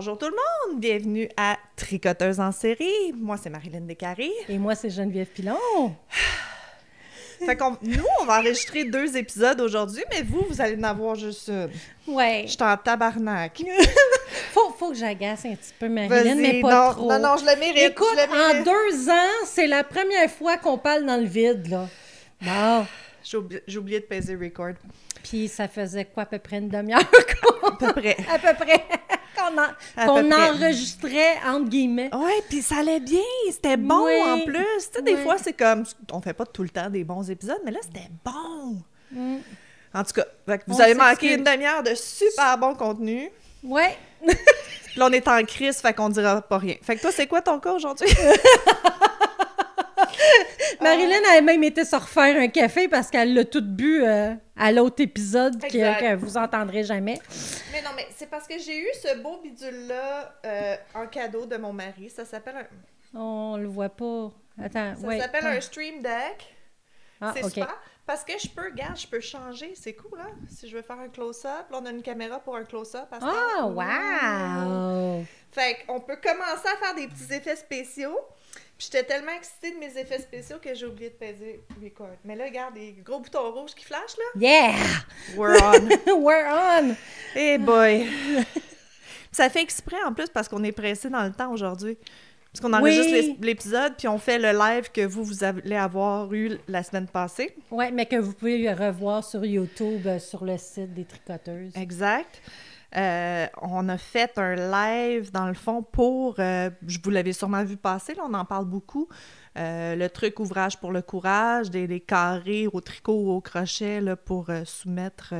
Bonjour tout le monde, bienvenue à Tricoteuse en série. Moi, c'est Marilyn Descarrés. Et moi, c'est Geneviève Pilon. Fait qu'on, nous, on va enregistrer 2 épisodes aujourd'hui, mais vous allez en avoir juste une. Ouais. Je suis en tabarnak. Faut que j'agace un petit peu Marilyn, Vas-y, mais pas non, trop. non, je le mérite. Écoute, je le mérite. en 2 ans, c'est la première fois qu'on parle dans le vide, là. Bon. J'ai oublié de peser record. Puis ça faisait quoi, à peu près une demi-heure À peu près. à peu près qu'on près. enregistrait, entre guillemets. Ouais, puis ça allait bien, c'était bon Oui. en plus. Tu sais, des Oui. fois, c'est comme, on fait pas tout le temps des bons épisodes, mais là, c'était bon. Mm. En tout cas, fait que vous On avez manqué s'excuse. une demi-heure de super bon contenu. Ouais. Puis là, on est en crise, fait qu'on dira pas rien. Fait que toi, c'est quoi ton cas aujourd'hui? Marilyn a même été se refaire un café parce qu'elle l'a tout bu à l'autre épisode Exact. que vous entendrez jamais. Mais non, mais c'est parce que j'ai eu ce beau bidule-là en cadeau de mon mari. Ça s'appelle On le voit pas. Attends, ça ouais. s'appelle un Stream Deck. Ah, C'est OK. super. Parce que je peux changer. C'est cool, hein? Si je veux faire un close-up, là, on a une caméra pour un close-up. à ce Ah, temps. wow! Fait qu'on peut commencer à faire des petits effets spéciaux. Puis j'étais tellement excitée de mes effets spéciaux que j'ai oublié de peser record. Mais là, regarde, les gros boutons rouges qui flashent, là. Yeah! We're on! We're on! Hey boy! Ça fait exprès en plus parce qu'on est pressé dans le temps aujourd'hui. Parce qu'on enregistre Oui. l'épisode, puis on fait le live que vous allez avoir eu la semaine passée. Ouais, mais que vous pouvez revoir sur YouTube, sur le site des Tricoteuses. Exact. On a fait un live, dans le fond, pour... vous l'avez sûrement vu passer, là, on en parle beaucoup. Le truc ouvrage pour le courage, des carrés au tricot ou au crochet là, pour soumettre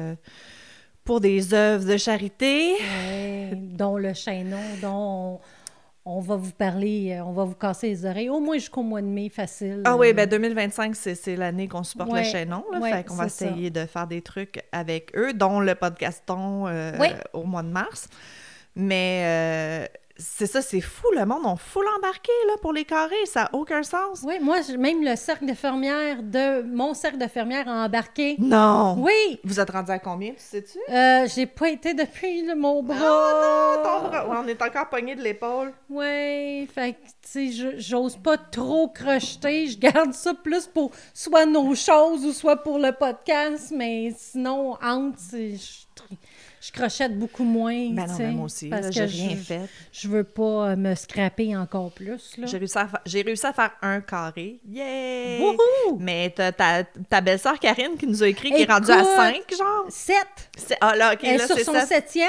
pour des œuvres de charité. Ouais, dont le chaînon, dont on va vous parler, on va vous casser les oreilles, au moins jusqu'au mois de mai, facile. Ah oui, ben 2025, c'est l'année qu'on supporte le Ouais, chaînon. Là, ouais, fait qu'on va c'est essayer de faire des trucs avec eux, dont le podcaston Oui. au mois de mars. Mais c'est ça, c'est fou. Le monde ont full embarqué là, pour les carrés. Ça n'a aucun sens. Oui, moi, même le cercle de fermières mon cercle de fermières a embarqué. Non! Oui! Vous êtes rendu à combien, tu sais-tu? J'ai pas été depuis mon bras. Oh non! Ton bras! Ouais, on est encore pogné de l'épaule. Ouais, fait que, tu sais, j'ose pas trop crocheter. Je garde ça plus pour soit nos choses ou soit pour le podcast, mais sinon, entre, je crochette beaucoup moins, Ben non, tu sais, mais moi aussi, parce là, que j'ai rien fait. je veux pas me scraper encore plus, là. J'ai réussi à faire un carré. Yeah! Wouhou! Mais t'as ta belle-sœur Karine qui nous a écrit qui est rendue à Écoute, 5, genre. 7! Ah là, OK, Elle est là, sur c'est son ça. 7e,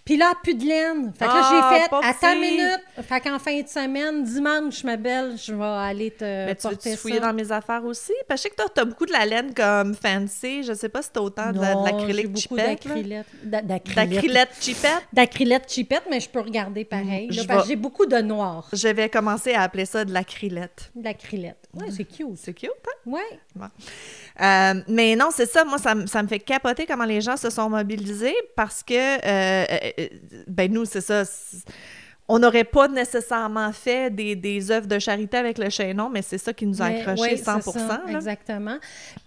puis là, plus de laine. Fait que Ah, là, j'ai fait, pauvre attends une petit. minute, fait qu'en fin de semaine, dimanche, ma belle, je vais aller te Mais tu porter veux-tu fouiller ça. dans mes affaires aussi? Parce que je sais que toi, t'as beaucoup de la laine comme fancy. Je sais pas si t'as autant de l'acrylique j'ai beaucoup chipette. là. d'acrylette Chipette? D'acrylette chipette, mais je peux regarder pareil. Je là, parce que vais- j'ai beaucoup de noir. Je vais commencer à appeler ça de l'acrylette. D'acrylette. Ouais, c'est cute. C'est cute, hein? Ouais. Mais non, c'est ça. Moi, ça me fait capoter comment les gens se sont mobilisés parce que, ben nous, c'est ça. On n'aurait pas nécessairement fait des œuvres de charité avec le chaînon, mais c'est ça qui nous a accroché ouais, 100%. c'est ça, là. exactement.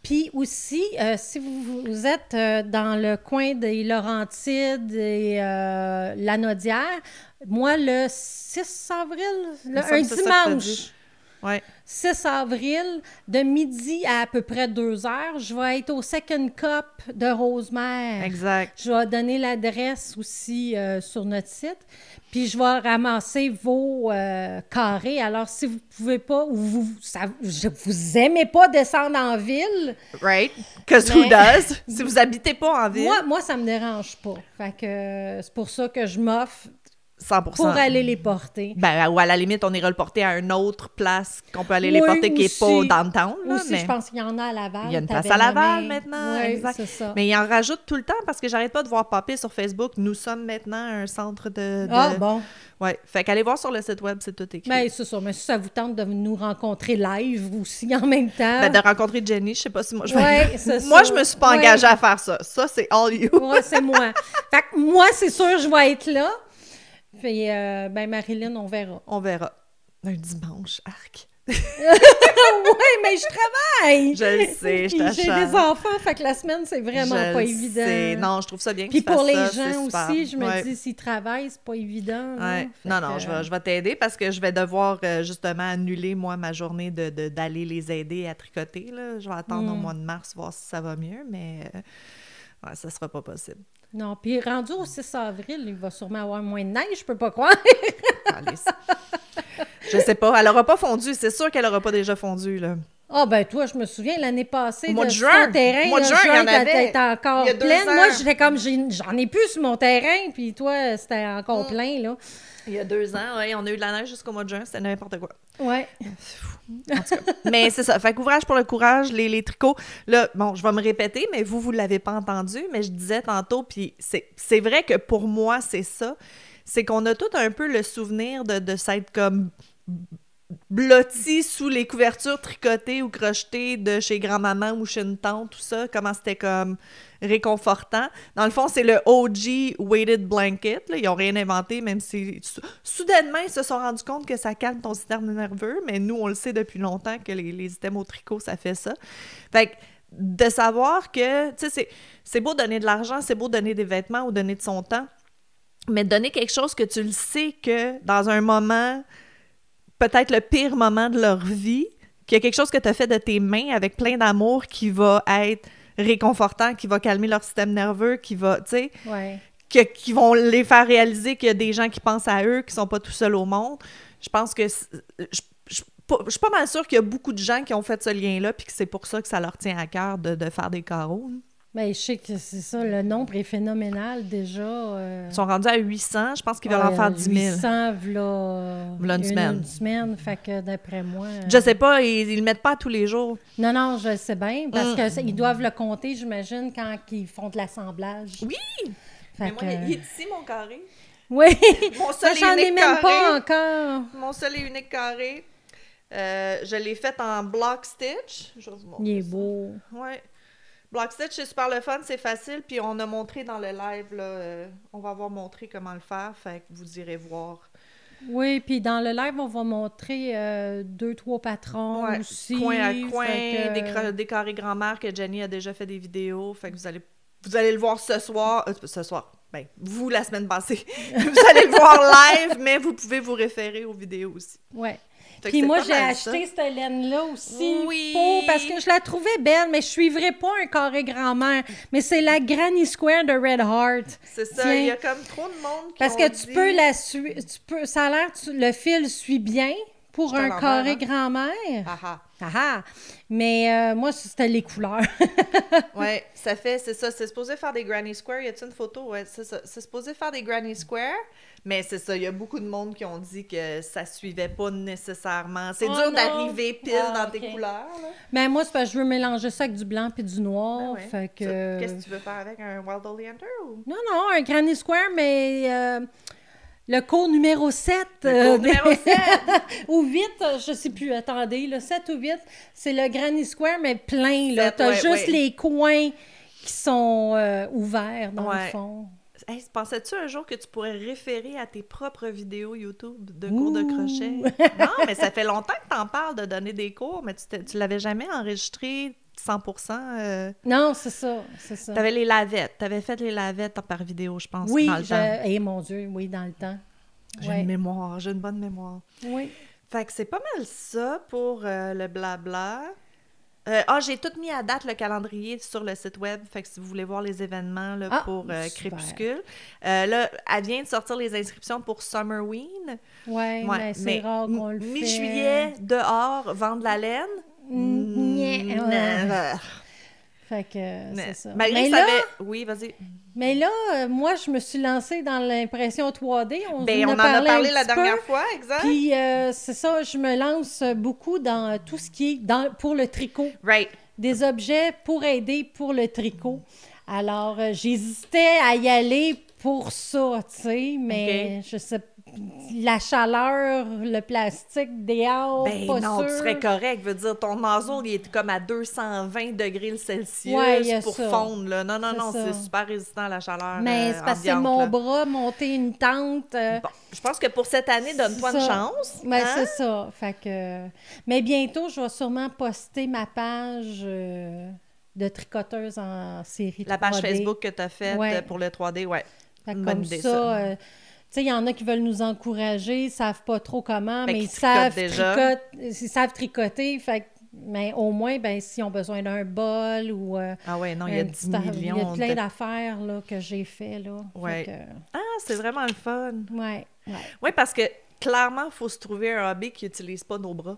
Puis aussi, si vous êtes dans le coin des Laurentides et Lanaudière, moi, le 6 avril, Il me un semble que c'est ça que t'as dimanche, dit. Ouais. 6 avril, de midi à peu près 2 heures, je vais être au Second Cup de Rosemère. Exact. Je vais donner l'adresse aussi sur notre site. Puis je vais ramasser vos carrés. Alors, si vous pouvez pas ou vous aimez pas descendre en ville, Right? Because who Mais- does? Si vous habitez pas en ville, moi ça me dérange pas. Fait que c'est pour ça que je m'offre 100%. pour aller les porter. Ben, ou à la limite, on ira le porter à une autre place qu'on peut aller les Oui, porter qui n'est pas au aussi. downtown. Là, Aussi, mais je pense qu'il y en a à Laval. il y a une place t'avais à Laval nommé. maintenant. Oui, Exact. c'est ça. Mais il en rajoute tout le temps parce que j'arrête pas de voir popper sur Facebook. Nous sommes maintenant un centre de... Ah, bon. Ouais. Fait qu'allez voir sur le site web, c'est tout écrit. Mais c'est ça. Mais si ça vous tente de nous rencontrer live aussi en même temps. Ben, de rencontrer Jenny, je sais pas si moi... Ouais, c'est moi, ça. je me suis pas Ouais. engagée à faire ça. Ça, c'est all you. Ouais, c'est moi. Fait que moi, c'est sûr, je vais être là. Puis, ben, Marilyn, on verra. On verra. Un dimanche, arc. Oui, mais je travaille! Je le sais, je Puis j'ai t'achète. des enfants, fait que la semaine, c'est vraiment Je pas le évident. sais. Non, je trouve ça bien que Puis tu fasses pour les ça, gens c'est super. aussi, je me Ouais. dis, s'ils travaillent, c'est pas évident. là. Ouais. Fait Non, que, non, je vais t'aider parce que je vais devoir justement annuler, moi, ma journée d'aller les aider à tricoter. Là. Je vais attendre au mois de mars, voir si ça va mieux, mais ouais, ça sera pas possible. Non, puis rendu au 6 avril, il va sûrement avoir moins de neige, je peux pas croire. Calice. Je sais pas. Elle aura pas fondu. C'est sûr qu'elle aura pas déjà fondu, là. Ah ben toi, je me souviens, l'année passée, Au mois de sur juin. ton terrain, Au mois de là, juin, il y en avait. était encore Il y a 2 pleine. ans. Moi, j'étais comme, j'en ai plus sur mon terrain, puis toi, c'était encore plein, là. Il y a 2 ans, ouais, on a eu de la neige jusqu'au mois de juin. C'était n'importe quoi. Ouais. C'est fou. En tout cas. Mais c'est ça. Fait qu'ouvrage pour le courage, les tricots. Là, bon, je vais me répéter, mais vous l'avez pas entendu, mais je disais tantôt, puis c'est vrai que pour moi, c'est ça. C'est qu'on a tout un peu le souvenir de s'être comme blotti sous les couvertures tricotées ou crochetées de chez grand-maman ou chez une tante, tout ça, comment c'était comme réconfortant. Dans le fond, c'est le OG weighted blanket. Là. Ils n'ont rien inventé, même si soudainement, ils se sont rendus compte que ça calme ton système nerveux, mais nous, on le sait depuis longtemps que les systèmes au tricot, ça fait ça. Fait que de savoir que, tu sais, c'est beau donner de l'argent, c'est beau donner des vêtements ou donner de son temps, mais donner quelque chose que tu le sais que dans un moment, peut-être le pire moment de leur vie, qu'il y a quelque chose que tu as fait de tes mains avec plein d'amour qui va être réconfortant, qui va calmer leur système nerveux, qui va, tu sais, Ouais. qui vont les faire réaliser qu'il y a des gens qui pensent à eux, qui sont pas tout seuls au monde. Je pense que je suis pas mal sûre qu'il y a beaucoup de gens qui ont fait ce lien-là puis que c'est pour ça que ça leur tient à cœur de faire des carreaux. Ben, je sais que c'est ça, le nombre est phénoménal déjà. Ils sont rendus à 800, je pense qu'ils veulent en faire 10 000. 800, V'là une semaine. Une semaine, fait que d'après moi... Je sais pas, ils le mettent pas tous les jours. Non, non, je le sais bien, parce qu'ils doivent le compter, j'imagine, quand ils font de l'assemblage. Oui! Fait Mais moi, il est ici, mon carré. Oui! Mon seul Moi, j'en ai unique même carré. pas encore. Mon seul et unique carré. Je l'ai fait en block stitch. Je vais vous montrer Il est ça. beau. Ouais. Block stitch, c'est super le fun, c'est facile. Puis on a montré dans le live, là, on va avoir montré comment le faire. Fait que vous irez voir. Oui, puis dans le live, on va montrer 2-3 patrons Ouais, aussi. coin à coin, fait que- des carrés grand-mère que Jenny a déjà fait des vidéos. Fait que vous allez le voir ce soir. Ben, vous, la semaine passée. Vous allez le voir live, mais vous pouvez vous référer aux vidéos aussi. Ouais. Fait que Puis c'est moi, pas j'ai mal acheté cette laine-là aussi Oui. parce que je la trouvais belle, mais je suivrais pas un carré grand-mère. Mais c'est la Granny Square de Red Heart. C'est ça, Tiens. il y a comme trop de monde qui Parce ont que tu dit- peux la suivre, ça a l'air, le fil suit bien pour C'est à un l'envers, carré hein? grand-mère. Ah ah. Ah ah! Mais moi, c'était les couleurs. Ouais, c'est ça. C'est supposé faire des Granny Square. Y a-t-il une photo? Ouais, c'est ça. C'est supposé faire des Granny Square, mais c'est ça. Il y a beaucoup de monde qui ont dit que ça suivait pas nécessairement. C'est Oh dur non! d'arriver pile Ah, dans tes ok. couleurs, là. Mais moi, c'est parce que je veux mélanger ça avec du blanc puis du noir. Ben ouais. Fait que... Qu'est-ce que tu veux faire avec un Wild Oleander ou? Non, non, un Granny Square, mais le cours numéro 7. Le cours numéro 7! Ou 8, je sais plus, attendez, le 7 ou 8, c'est le Granny Square, mais plein, là. 7, T'as ouais, juste ouais. les coins qui sont ouverts, dans le Ouais. fond. Hey, pensais-tu un jour que tu pourrais référer à tes propres vidéos YouTube de cours de crochet? Non, mais ça fait longtemps que t'en parles de donner des cours, mais tu l'avais jamais enregistré 100%. Non, c'est ça, c'est ça. T'avais les lavettes. T'avais fait les lavettes par vidéo, je pense, Oui, dans le temps. eh mon Dieu, oui, dans le temps. J'ai Ouais. une mémoire, j'ai une bonne mémoire. Oui. Fait que c'est pas mal ça pour le blabla. J'ai tout mis à date le calendrier sur le site web. Fait que si vous voulez voir les événements là, Ah, pour super. Crépuscule. Là, elle vient de sortir les inscriptions pour Summerween. Ouais, mais c'est rare qu'on le fait. Mi-juillet, dehors, vendre la laine. Ouais. Non. Fait que c'est ça. Malgré Mais que ça là, avait... Oui, vas-y. mais là, moi, je me suis lancée dans l'impression 3D. Ben, on en a parlé parlé un la petit dernière peu. fois, exact. Puis, c'est ça, je me lance beaucoup dans tout ce qui est pour le tricot. Right. Des objets pour aider pour le tricot. Alors, j'hésitais à y aller pour ça, tu sais, mais je sais la chaleur, le plastique, dehors, Ben pas non, sûr. tu serais correct. Je veux dire, ton nozzle, il est comme à 220 degrés Celsius Ouais, il y a pour ça. fondre. Là. Non, C'est ça. c'est super résistant à la chaleur Mais c'est parce que c'est ambiante, mon là. bras, monter une tente. Bon, je pense que pour cette année, donne-toi c'est une ça. chance. Ben, hein? c'est ça. Fait que... Mais bientôt, je vais sûrement poster ma page de tricoteuse en série La page 3D. Facebook que tu as faite Ouais. pour le 3D, ouais. Fait que Une bonne comme idée, ça, tu sais, il y en a qui veulent nous encourager, ils savent pas trop comment, Fait mais qu'ils ils savent tricoter. Fait que, mais au moins, ben, s'ils ont besoin d'un bol ou Ah ouais, non, il y a 10 millions. il y a plein d'affaires là, que j'ai fait, là. Ouais. Fait Ah, c'est vraiment le fun. que, ouais. Oui, parce que clairement, il faut se trouver un hobby qui n'utilise pas nos bras.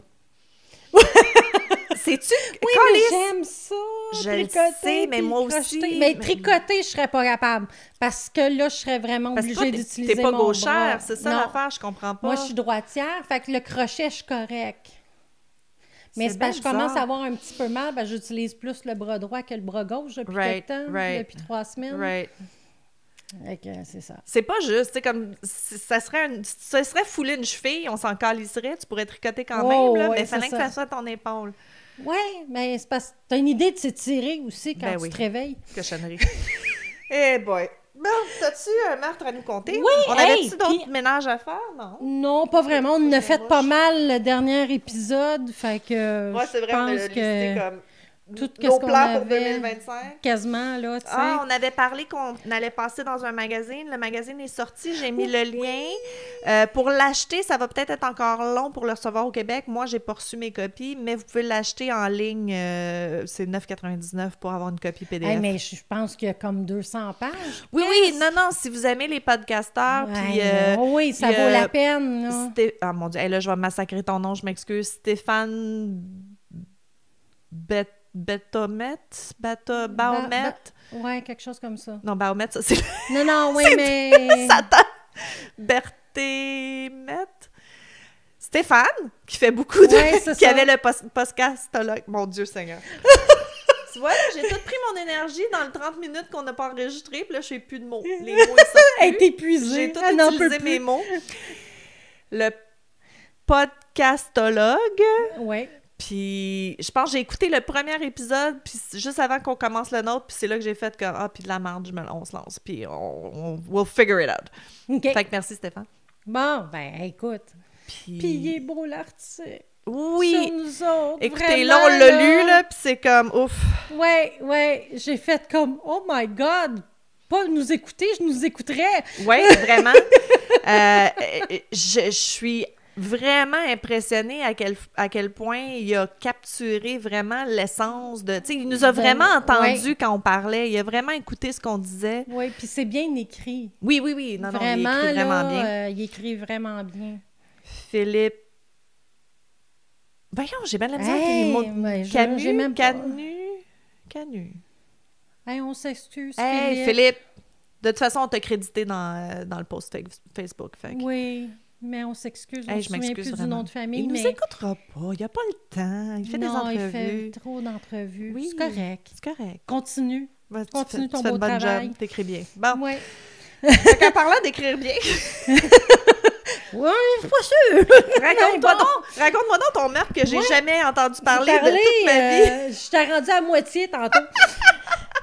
Sais-tu? Oui, mais j'aime ça, Je le sais, mais puis moi crocheter. aussi. Mais tricoter, je serais pas capable. Parce que là, je serais vraiment Parce que obligée toi, d'utiliser t'es pas mon gauchère, bras. c'est ça Non. l'affaire, je comprends pas. Moi, je suis droitière, fait que le crochet, je suis correct. Mais c'est parce que je bien commence à bizarre. avoir un petit peu mal, ben, j'utilise plus le bras droit que le bras gauche depuis Right, quelque temps, right. depuis 3 semaines. Right. Fait que c'est ça. C'est pas juste, tu sais, comme, ça serait fouler une cheville, on s'en calisserait, tu pourrais tricoter quand Oh, même, là, ouais, mais il c'est fallait que ça. ça soit ton épaule. Oui, mais c'est parce que t'as une idée de s'étirer aussi quand Ben tu oui. te réveilles. Cochonnerie. Eh boy! Bon, t'as-tu un meurtre à nous conter? Oui, On hey, avait-tu d'autres puis- ménages à faire? Non? Non, pas vraiment. On en a fait rush. pas mal le dernier épisode, fait que Ouais, c'est je vrai, on a pense listé que comme tout nos ce qu'on plans pour avait 2025. quasiment, là, tu sais. Ah, on avait parlé qu'on allait passer dans un magazine. Le magazine est sorti, j'ai mis le lien. Pour l'acheter, ça va peut-être être encore long pour le recevoir au Québec. Moi, j'ai pas reçu mes copies, mais vous pouvez l'acheter en ligne. C'est 9,99 pour avoir une copie PDF. Hey, mais je pense qu'il y a comme 200 pages. Oui, oui, non, si vous aimez les podcasteurs, puis... oui, ça il y a vaut la peine, là. Ah, mon Dieu, hey, là, je vais massacrer ton nom, je m'excuse. Stéphane Baumette? Ouais, quelque chose comme ça. Non, Baumette, ça, c'est... Non, oui, mais... Satan! Berthémet? Stéphane, qui fait beaucoup de... Ouais, c'est qui ça. avait le podcastologue. Mon Dieu Seigneur. Tu vois, là, j'ai tout pris mon énergie dans le 30 minutes qu'on n'a pas enregistré, puis là, je sais plus de mots. Les mots, ils sortent Elle plus. est épuisée. J'ai tout Elle n'en peut utilisé plus. mes mots. Le podcastologue... Ouais. Puis, je pense que j'ai écouté le premier épisode, puis juste avant qu'on commence le nôtre, puis c'est là que j'ai fait comme, puis de la merde, on se lance, puis we'll figure it out. OK. Fait que merci, Stéphane. Bon, ben, écoute. Puis Puis il est beau, l'article. oui! Sur nous autres, Écoutez, vraiment, là, on l'a lu, là, puis c'est comme, ouf! Ouais, j'ai fait comme, oh my God, pas nous écouter, je nous écouterais. Oui, vraiment. Je suis vraiment impressionnée à quel point il a capturé vraiment l'essence de... Tu sais, il nous a vraiment entendu quand on parlait. Il a vraiment écouté ce qu'on disait. Oui, puis c'est bien écrit. Oui. Non, Vraiment, il écrit vraiment là, bien. il écrit vraiment bien. Philippe... Voyons, j'ai bien la misère avec les Hey, mots. mais j'ai même pas- Canu. Hey, on s'excuse, Hey, Philippe! De toute façon, on t'a crédité dans le post Facebook. Fait que- Oui, mais on s'excuse. Hey, On je se souvient m'excuse plus du vraiment. nom de famille, Il mais... nous écoutera pas. Il a pas le temps. Il fait des non, entrevues. il fait trop d'entrevues. Oui. C'est correct. C'est correct. Continue. Ouais, Continue ton tu fais beau une bonne travail. job. T'écris bien. Bon. Ouais. Fait qu'en parlant d'écrire bien, Oui, je suis pas sûre. raconte-moi donc ton meurtre que j'ai Ouais. jamais entendu parler de Parler, toute ma vie. je t'ai rendu à moitié tantôt.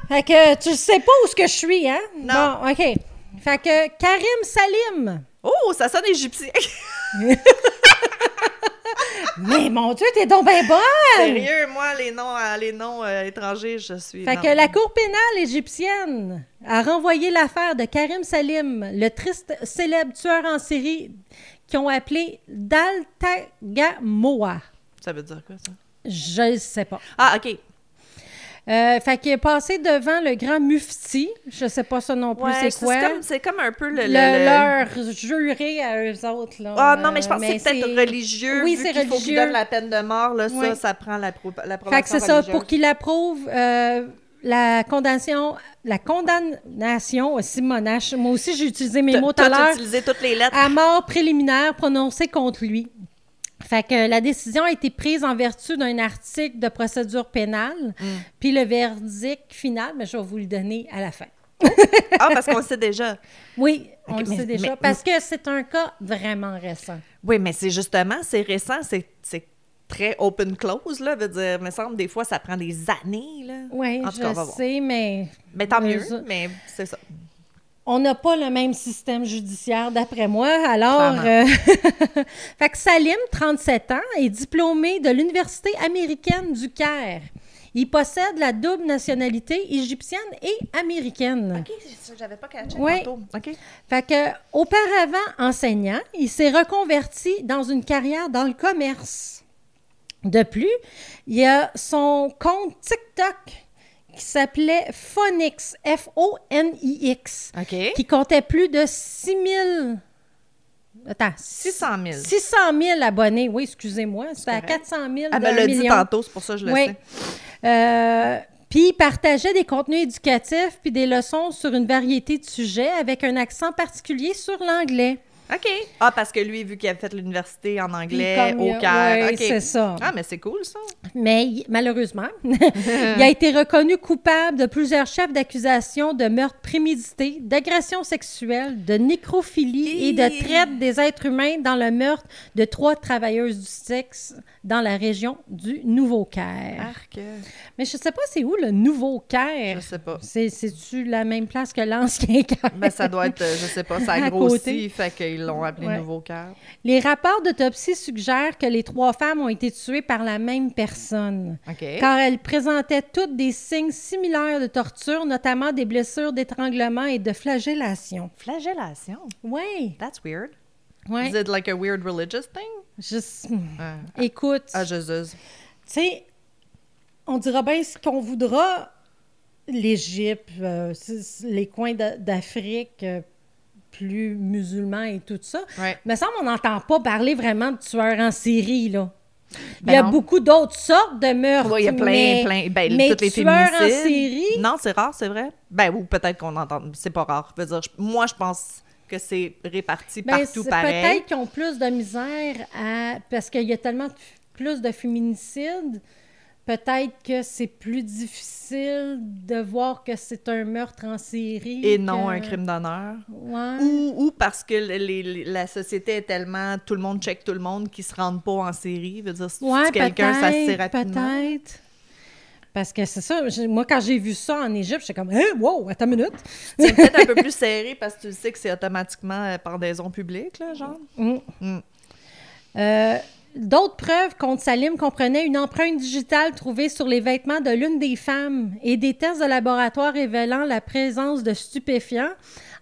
Fait que tu sais pas où ce que je suis, hein? Non. Bon, OK. Fait que Karim Salim. Oh, ça sonne égyptien. Mais mon Dieu, t'es donc bien bonne! Sérieux, moi, les noms étrangers, je suis... Fait non. que la Cour pénale égyptienne a renvoyé l'affaire de Karim Salim, le triste célèbre tueur en série qu'ils ont appelé Daltagamoa. Ça veut dire quoi, ça? Je ne sais pas. Ah, OK. Fait qu'il est passé devant le grand mufti. Je sais pas ça non plus, Ouais, c'est quoi. c'est comme un peu le... Leur juré à eux autres, là. Ah non, mais je pense que c'est peut-être religieux. Oui, vu c'est qu'il faut qu'il religieux. donne la peine de mort, là, Oui. ça prend l'approbation Fait que c'est ça, religieuse. pour qu'il approuve la condamnation, Simonache, moi aussi j'ai utilisé mes mots tout à Toi, tu l'heure, utilisé toutes les lettres. à mort préliminaire prononcée contre lui. Fait que la décision a été prise en vertu d'un article de procédure pénale, puis le verdict final, mais je vais vous le donner à la fin. Ah, parce qu'on le sait déjà. Oui, on Ok, le sait déjà. Parce que c'est un cas vraiment récent. Oui, mais c'est justement, c'est récent, c'est très open-close, là. Veut dire, il me semble, des fois, ça prend des années, là. Oui, En tout cas, on va je voir. sais, mais... Mais tant mieux, Eux- mais c'est ça. On n'a pas le même système judiciaire, d'après moi. Alors, Clairement. fait que Salim, 37 ans, est diplômé de l'Université américaine du Caire. Il possède la double nationalité égyptienne et américaine. OK, j'avais pas catché Ouais. tantôt. OK. Fait que, auparavant enseignant, il s'est reconverti dans une carrière dans le commerce. De plus, il y a son compte TikTok qui s'appelait Phonix, F-O-N-I-X, OK. qui comptait plus de 6 600 000. 000 abonnés. Oui, excusez-moi. C'était à correct. 400 000 Ah, ben, d'un l'a dit million. tantôt, c'est pour ça que je le Oui. sais. Puis il partageait des contenus éducatifs puis des leçons sur une variété de sujets avec un accent particulier sur l'anglais. OK. Ah, parce que lui, vu qu'il a fait l'université en anglais, Puis comme au Caire. oui, OK. c'est ça. Ah, mais c'est cool, ça. Mais malheureusement, il a été reconnu coupable de plusieurs chefs d'accusation de meurtre prémédité, d'agression sexuelle, de nécrophilie et de traite des êtres humains dans le meurtre de 3 travailleuses du sexe dans la région du Nouveau-Caire. Arc. Mais je sais pas c'est où le Nouveau-Caire. Je sais pas. C'est-tu la même place que l'ancien Caire? Ben, ça doit être, je sais pas, ça a À grossi, côté. fait qu'ils l'ont appelé Ouais. Nouveau-Caire. Les rapports d'autopsie suggèrent que les 3 femmes ont été tuées par la même personne, OK. car elles présentaient toutes des signes similaires de torture, notamment des blessures d'étranglement et de flagellation. Flagellation. Oui, That's weird. oui. Is it like a weird religious thing? Écoute, Ah, Jésus. tu sais, on dira bien ce qu'on voudra, l'Égypte, les coins d'Afrique plus musulmans et tout ça. Ouais. Mais ça, on n'entend pas parler vraiment de tueurs en série, là. Ben il y a non. beaucoup d'autres sortes de meurtres. Oui, il y a mais, plein. Ben, mais toutes les tueurs en féminicides. série, Non, c'est rare, c'est vrai. Ben, ou peut-être qu'on entend. C'est pas rare. Je veux dire, moi, je pense que c'est réparti ben, partout c'est pareil. peut-être qu'ils ont plus de misère à... Parce qu'il y a tellement plus de féminicides, peut-être que c'est plus difficile de voir que c'est un meurtre en série. Et non que- un crime d'honneur. Ouais. Ou parce que la société est tellement... Tout le monde check tout le monde qui se rendent pas en série. Je veux dire, si tu Ouais, tues quelqu'un, ça se sait peut-être, rapidement. peut-être. Parce que c'est ça, moi, quand j'ai vu ça en Égypte, j'étais comme « Hein, wow, attends une minute! C'est peut-être un peu plus serré parce que tu sais que c'est automatiquement pendaison publique, là, genre. » D'autres preuves contre Salim comprenaient une empreinte digitale trouvée sur les vêtements de l'une des femmes et des tests de laboratoire révélant la présence de stupéfiants,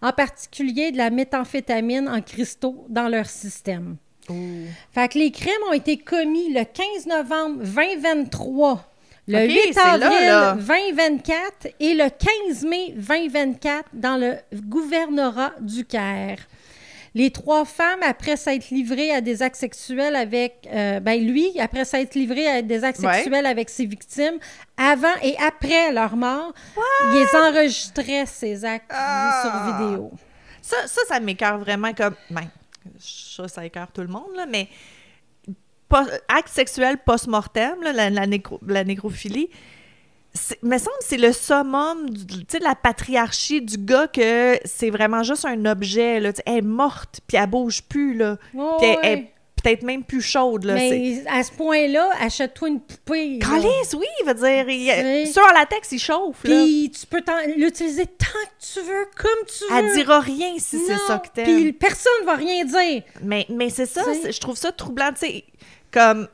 en particulier de la méthamphétamine en cristaux dans leur système. Fait que les crimes ont été commis le 15 novembre 2023, le OK, 8 c'est là, là. avril 2024 et le 15 mai 2024 dans le gouvernorat du Caire. Les 3 femmes, après s'être livrées à des actes sexuels avec... lui, après s'être livré à des actes Ouais. sexuels avec ses victimes, avant et après leur mort, ils les enregistraient, ces actes sur vidéo. Ça m'écoeure vraiment comme... Ben, ça écoeure tout le monde, là, mais... acte sexuel post-mortem, là, la nécrophilie, me semble que c'est le summum tu sais, de la patriarchie du gars que c'est vraiment juste un objet. Là, tu sais, elle est morte, puis elle bouge plus. Là, Oh, puis elle ouais. est peut-être même plus chaude. Là, Mais à ce point-là, achète-toi une poupée. là. Calice, oui, veut dire, sais. sur la latex, il chauffe. Là. Puis tu peux l'utiliser tant que tu veux, comme tu veux. Elle dira rien si c'est Non, ça que t'aimes. Puis personne va rien dire. Mais c'est ça, T'sais. je trouve ça troublant. Tu sais, comme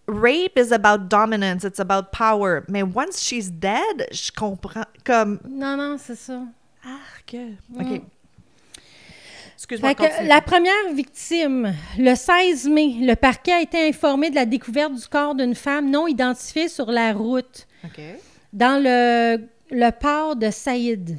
rape is about dominance, it's about power. Mais once she's dead, je comprends. Comme. Non, c'est ça. Arc. OK. Excuse-moi, Fait que continue. la première victime, le 16 mai, le parquet a été informé de la découverte du corps d'une femme non identifiée sur la route, OK. dans le port de Saïd.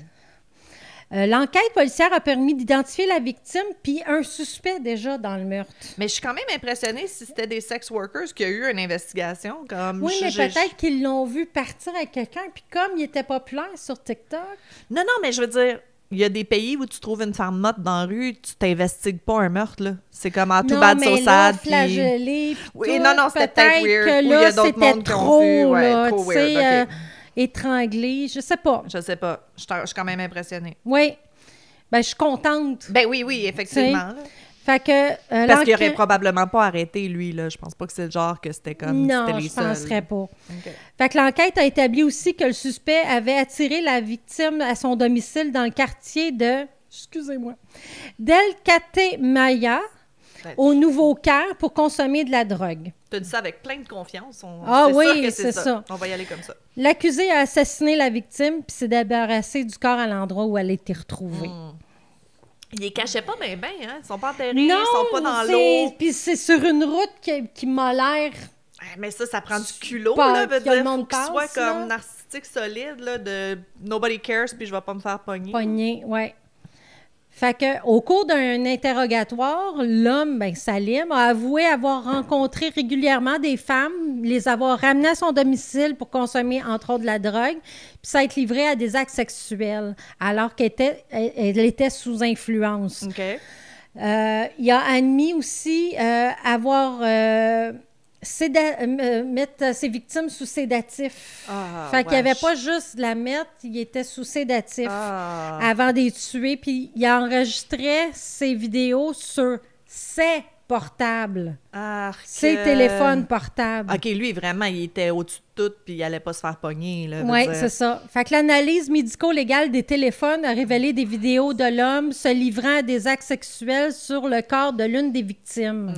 L'enquête policière a permis d'identifier la victime puis un suspect déjà dans le meurtre. Mais je suis quand même impressionnée si c'était des sex workers qui a eu une investigation. Comme Oui, mais j'ai- peut-être qu'ils l'ont vu partir avec quelqu'un, puis comme il était populaire sur TikTok... Non, mais je veux dire, il y a des pays où tu trouves une femme morte dans la rue, tu t'investigues pas un meurtre, là. C'est comme en tout Non, bad mais so là, sad. puis- flagellé, puis Oui, tout, non, c'était peut-être weird. que Ou il y a là, d'autres c'était mondes qui ont trop, vu. Ouais, là, trop tu sais, weird. OK. étranglé, je sais pas. Je sais pas. Je suis quand même impressionnée. Oui. Ben, je suis contente. Ben oui, effectivement. Là. Fait que... Parce qu'il aurait probablement pas arrêté, lui, là. Je pense pas que c'est le genre que c'était comme... Non, c'était les je penserais pas. Okay. Fait que l'enquête a établi aussi que le suspect avait attiré la victime à son domicile dans le quartier de... Excusez-moi. Del Catemaya, au Nouveau-Caire, pour consommer de la drogue. Tu as dit ça avec plein de confiance. C'est ça. On va y aller comme ça. L'accusé a assassiné la victime puis s'est débarrassé du corps à l'endroit où elle a été retrouvée. Ils les cachaient pas bien, hein? Ils sont pas enterrés, ils sont pas dans l'eau. Puis c'est sur une route qui m'a l'air... Mais ça prend du culot, là, veut dire, faut qu'il soit là. comme narcissique solide, là, de nobody cares, puis je vais pas me faire pogner. Pogner, ouais. Fait que, au cours d'un interrogatoire, l'homme, Salim, a avoué avoir rencontré régulièrement des femmes, les avoir ramenées à son domicile pour consommer, entre autres, de la drogue, puis s'être livré à des actes sexuels, alors qu'elle était sous influence. OK. Il a admis aussi avoir... mettre ses victimes sous sédatifs. Fait qu'il n'y avait pas juste de la mettre, il était sous sédatifs avant de les tuer. Puis il enregistrait ses vidéos sur ses portables. Ses téléphones portables. OK, lui, vraiment, il était au-dessus de tout, puis il allait pas se faire pogner. Oui, c'est ça. Fait que l'analyse médico-légale des téléphones a révélé des vidéos de l'homme se livrant à des actes sexuels sur le corps de l'une des victimes.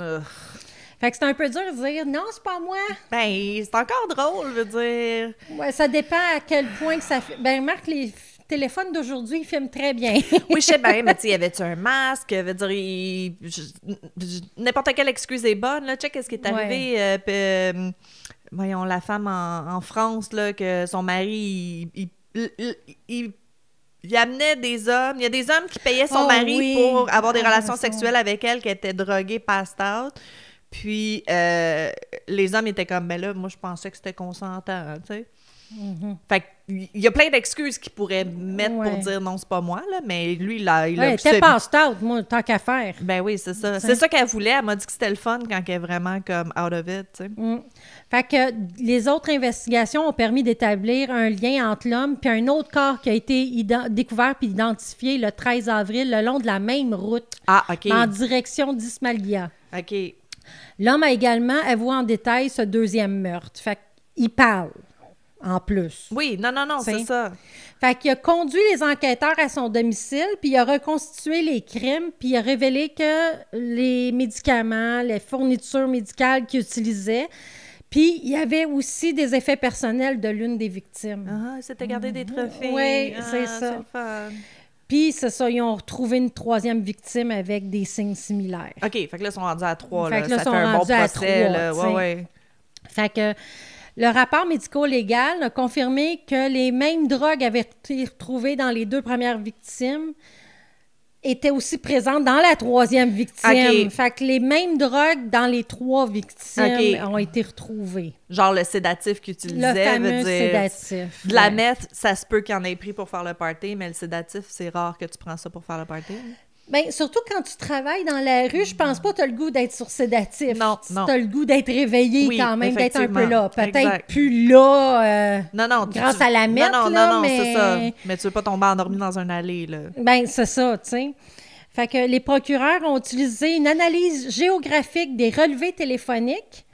Fait que c'est un peu dur de dire « Non, c'est pas moi ». Ben, c'est encore drôle, je veux dire. Ouais, ça dépend à quel point que ça fait. Ben, Marc, les téléphones d'aujourd'hui, ils filment très bien. Oui, je sais bien, mais tu sais, y avait-tu un masque? Je veux dire, n'importe quelle excuse est bonne, là. Check ce qui est arrivé. Voyons, la femme en France, là, que son mari, il amenait des hommes. Il y a des hommes qui payaient son mari pour avoir des relations sexuelles avec elle, qui étaient drogués, passed out. Puis, les hommes étaient comme, ben là, moi, je pensais que c'était consentant, tu sais. Fait qu'il y a plein d'excuses qu'il pourrait mettre pour dire non, c'est pas moi, là, mais lui, il a était passed out, moi, tant qu'à faire. Ben oui, c'est ça. C'est ça qu'elle voulait. Elle m'a dit que c'était le fun quand elle est vraiment comme out of it, tu sais. Fait que les autres investigations ont permis d'établir un lien entre l'homme puis un autre corps qui a été découvert puis identifié le 13 avril le long de la même route. OK. En direction d'Ismailia. OK. L'homme a également avoué en détail ce deuxième meurtre. Fait qu'il parle, en plus. Oui, non, c'est ça. Fait qu'il a conduit les enquêteurs à son domicile, puis il a reconstitué les crimes, puis il a révélé que les médicaments, les fournitures médicales qu'il utilisait, puis il y avait aussi des effets personnels de l'une des victimes. C'était gardé des trophées. Oui, c'est ça. C'est le fun. Puis, c'est ça, ils ont retrouvé une troisième victime avec des signes similaires. OK, fait que là, ils sont rendus à 3. Fait que là, ça fait un bon procès. Là. Ouais. Fait que le rapport médico-légal a confirmé que les mêmes drogues avaient été retrouvées dans les 2 premières victimes étaient aussi présentes dans la troisième victime. Okay. Fait que les mêmes drogues dans les 3 victimes ont été retrouvées. Genre le sédatif qu'ils utilisaient. Le fameux sédatif. De la meth, ça se peut qu'il en ait pris pour faire le party, mais le sédatif, c'est rare que tu prends ça pour faire le party. Bien, surtout quand tu travailles dans la rue, je pense pas que tu as le goût d'être sur sédatif. Non. Tu as le goût d'être réveillé quand même, d'être un peu là. Peut-être plus là grâce à la meth, non, mais... c'est ça. Mais tu veux pas tomber endormi dans un allée, là. Bien, c'est ça, tu sais. Fait que les procureurs ont utilisé une analyse géographique des relevés téléphoniques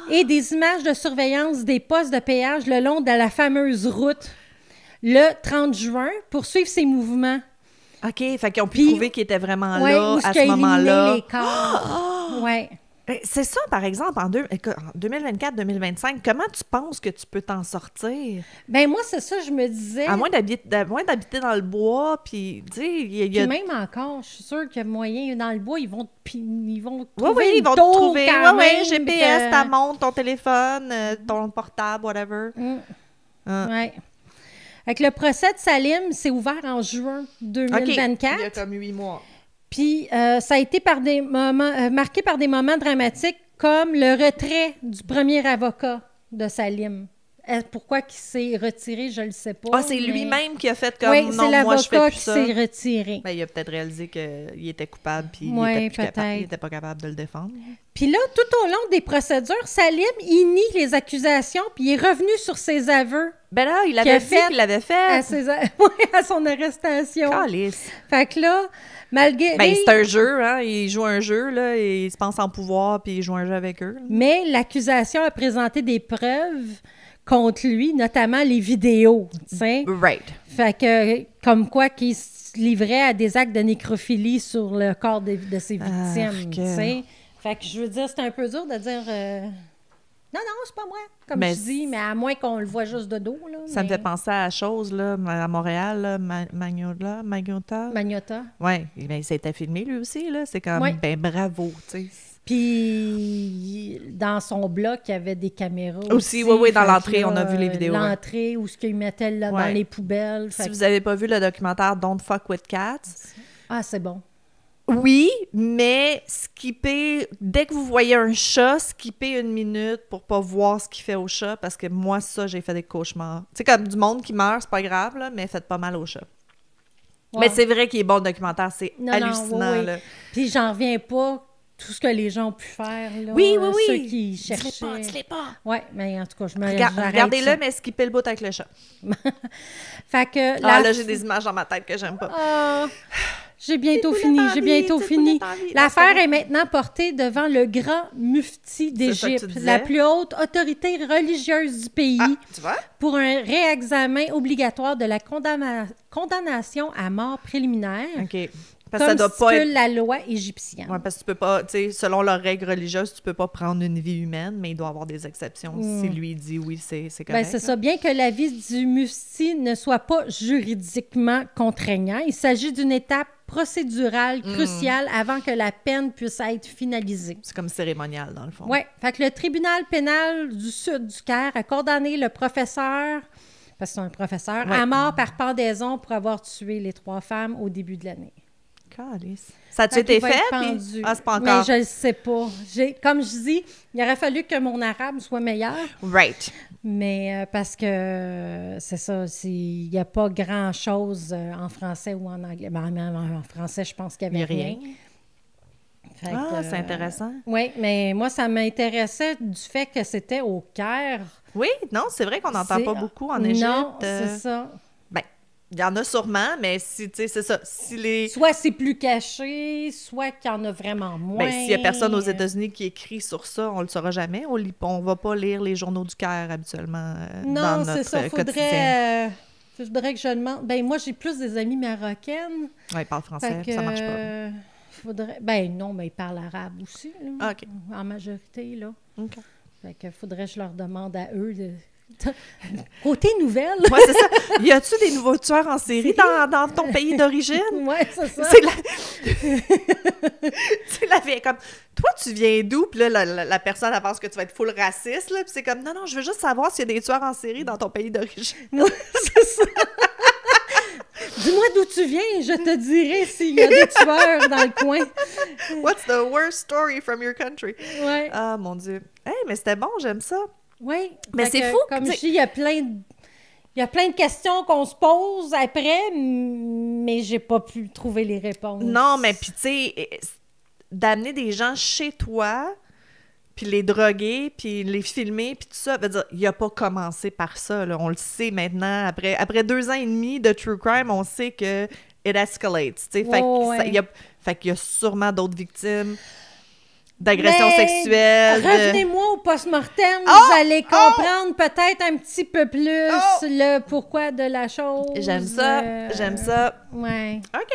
et des images de surveillance des postes de péage le long de la fameuse route le 30 juin pour suivre ses mouvements. OK, fait qu'ils ont pu prouver qu'il était vraiment là, à ce moment-là. Les corps. Ouais. C'est ça, par exemple, en 2024-2025, comment tu penses que tu peux t'en sortir? Ben moi, c'est ça, je me disais... À moins d'habiter dans le bois, puis, tu sais, il y a... Puis même encore, je suis sûre qu'il y a moyen, dans le bois, ils vont trouver ils vont trouver quand même, GPS, ta montre, ton téléphone, ton portable, whatever. Ouais. Avec le procès de Salim, c'est ouvert en juin 2024. Il y a comme 8 mois. Puis ça a été marqué par des moments dramatiques comme le retrait du premier avocat de Salim Pourquoi il s'est retiré, je le sais pas. Ah, c'est mais... lui-même qui a fait comme Oui, non, c'est moi je fais l'avocat plus qui ça. s'est retiré. Ben, il a peut-être réalisé qu'il était coupable puis Ouais, il était pas capable de le défendre. Puis là, tout au long des procédures, Salim, il nie les accusations puis il est revenu sur ses aveux Ben là, il Qu'il avait a dit fait qu'il l'avait à, fait. à son arrestation. Calice. Fait que là, malgré... Ben, c'est un jeu, hein. Il joue un jeu, là, et il se pense en pouvoir, puis il joue un jeu avec eux. Là. Mais l'accusation a présenté des preuves contre lui, notamment les vidéos, tu sais. Right. Fait que, comme quoi qu'il se livrait à des actes de nécrophilie sur le corps de ses victimes, tu sais. Fait que je veux dire, c'est un peu dur de dire... Non, c'est pas moi, comme mais je dis, mais à moins qu'on le voit juste de dos, là. Ça me fait penser à la chose, là, à Montréal, là, Magnota. Magnota. Oui, ben, ça a été filmé, lui aussi, là. C'est comme, ben bravo, tu sais. Puis, dans son bloc, il y avait des caméras aussi. Oui, dans l'entrée, on a vu les vidéos. L'entrée, où ce qu'ils mettaient là, dans les poubelles. Si vous n'avez pas vu le documentaire « Don't fuck with cats », c'est bon. oui, mais skipper, dès que vous voyez un chat, skipper 1 minute pour pas voir ce qu'il fait au chat, parce que moi, ça, j'ai fait des cauchemars. Tu sais, comme du monde qui meurt, c'est pas grave, là, mais faites pas mal au chat. Ouais. Mais c'est vrai qu'il est bon le documentaire, c'est hallucinant. Oui. Là. Puis j'en reviens pas, tout ce que les gens ont pu faire, là. Oui. Ceux qui cherchaient. Dis-les pas. Oui, mais en tout cas, regardez-le, mais skippez le bout avec le chat. Fait que... là, j'ai des images dans ma tête que j'aime pas. J'ai bientôt fini. L'affaire est maintenant portée devant le grand mufti d'Égypte, la plus haute autorité religieuse du pays, tu vois? Pour un réexamen obligatoire de la condamnation à mort préliminaire. OK. Parce comme ça doit pas être... la loi égyptienne. Oui, parce que tu peux pas, tu sais, selon leurs règles religieuses, tu peux pas prendre une vie humaine, mais il doit y avoir des exceptions. Si lui dit oui, c'est correct. Ben, c'est ça. Bien que l'avis du mufti ne soit pas juridiquement contraignant, il s'agit d'une étape procédurale cruciale avant que la peine puisse être finalisée. C'est comme cérémonial, dans le fond. Oui. Fait que le tribunal pénal du Sud du Caire a condamné le professeur, parce que c'est un professeur, à mort par pendaison pour avoir tué les 3 femmes au début de l'année. Calice. Ça a-tu été fait? Puis... Ah, c'est pas encore. Mais je le sais pas. Comme je dis, il aurait fallu que mon arabe soit meilleur. Right. Mais parce que c'est ça, il n'y a pas grand-chose en français ou en anglais. Ben, en français, je pense qu'il n'y avait rien. C'est intéressant. Oui, mais moi, ça m'intéressait du fait que c'était au Caire. Oui, non, c'est vrai qu'on n'entend pas beaucoup en Égypte. Non, c'est ça. Il y en a sûrement, mais si, tu sais, c'est ça. Soit c'est plus caché, soit qu'il y en a vraiment moins. Ben, s'il n'y a personne aux États-Unis qui écrit sur ça, on ne le saura jamais. On ne va pas lire les journaux du Caire habituellement dans notre quotidien. Faudrait que je demande. Ben moi, j'ai plus des amies marocaines. Oui, ils parlent français, ça marche pas. Ben non, mais ils parlent arabe aussi, là, OK. En majorité, là. OK. Fait que faudrait que je leur demande à eux de... Côté nouvelle. Oui, c'est ça. Y a-tu des nouveaux tueurs en série dans ton pays d'origine? Oui, c'est ça. C'est la vie comme, toi, tu viens d'où? Puis là, la personne, elle pense que tu vas être full raciste, là. Puis c'est comme, non, je veux juste savoir s'il y a des tueurs en série dans ton pays d'origine. Oui, c'est ça. Dis-moi d'où tu viens, je te dirai s'il y a des tueurs dans le coin. What's the worst story from your country? Ouais. Ah, mon Dieu. Hey, mais c'était bon, j'aime ça. Oui. Mais c'est fou. Comme je dis, il y a plein de questions qu'on se pose après, mais j'ai pas pu trouver les réponses. Non, mais puis tu sais, d'amener des gens chez toi, puis les droguer, puis les filmer, puis tout ça, veut dire, il a pas commencé par ça, là. On le sait maintenant. Après 2 ans et demi de true crime, on sait que it escalates, tu sais. Fait qu'il y a sûrement d'autres victimes d'agressions sexuelles. Revenez-moi au post-mortem, vous allez comprendre peut-être un petit peu plus le pourquoi de la chose. J'aime ça. Ouais. OK,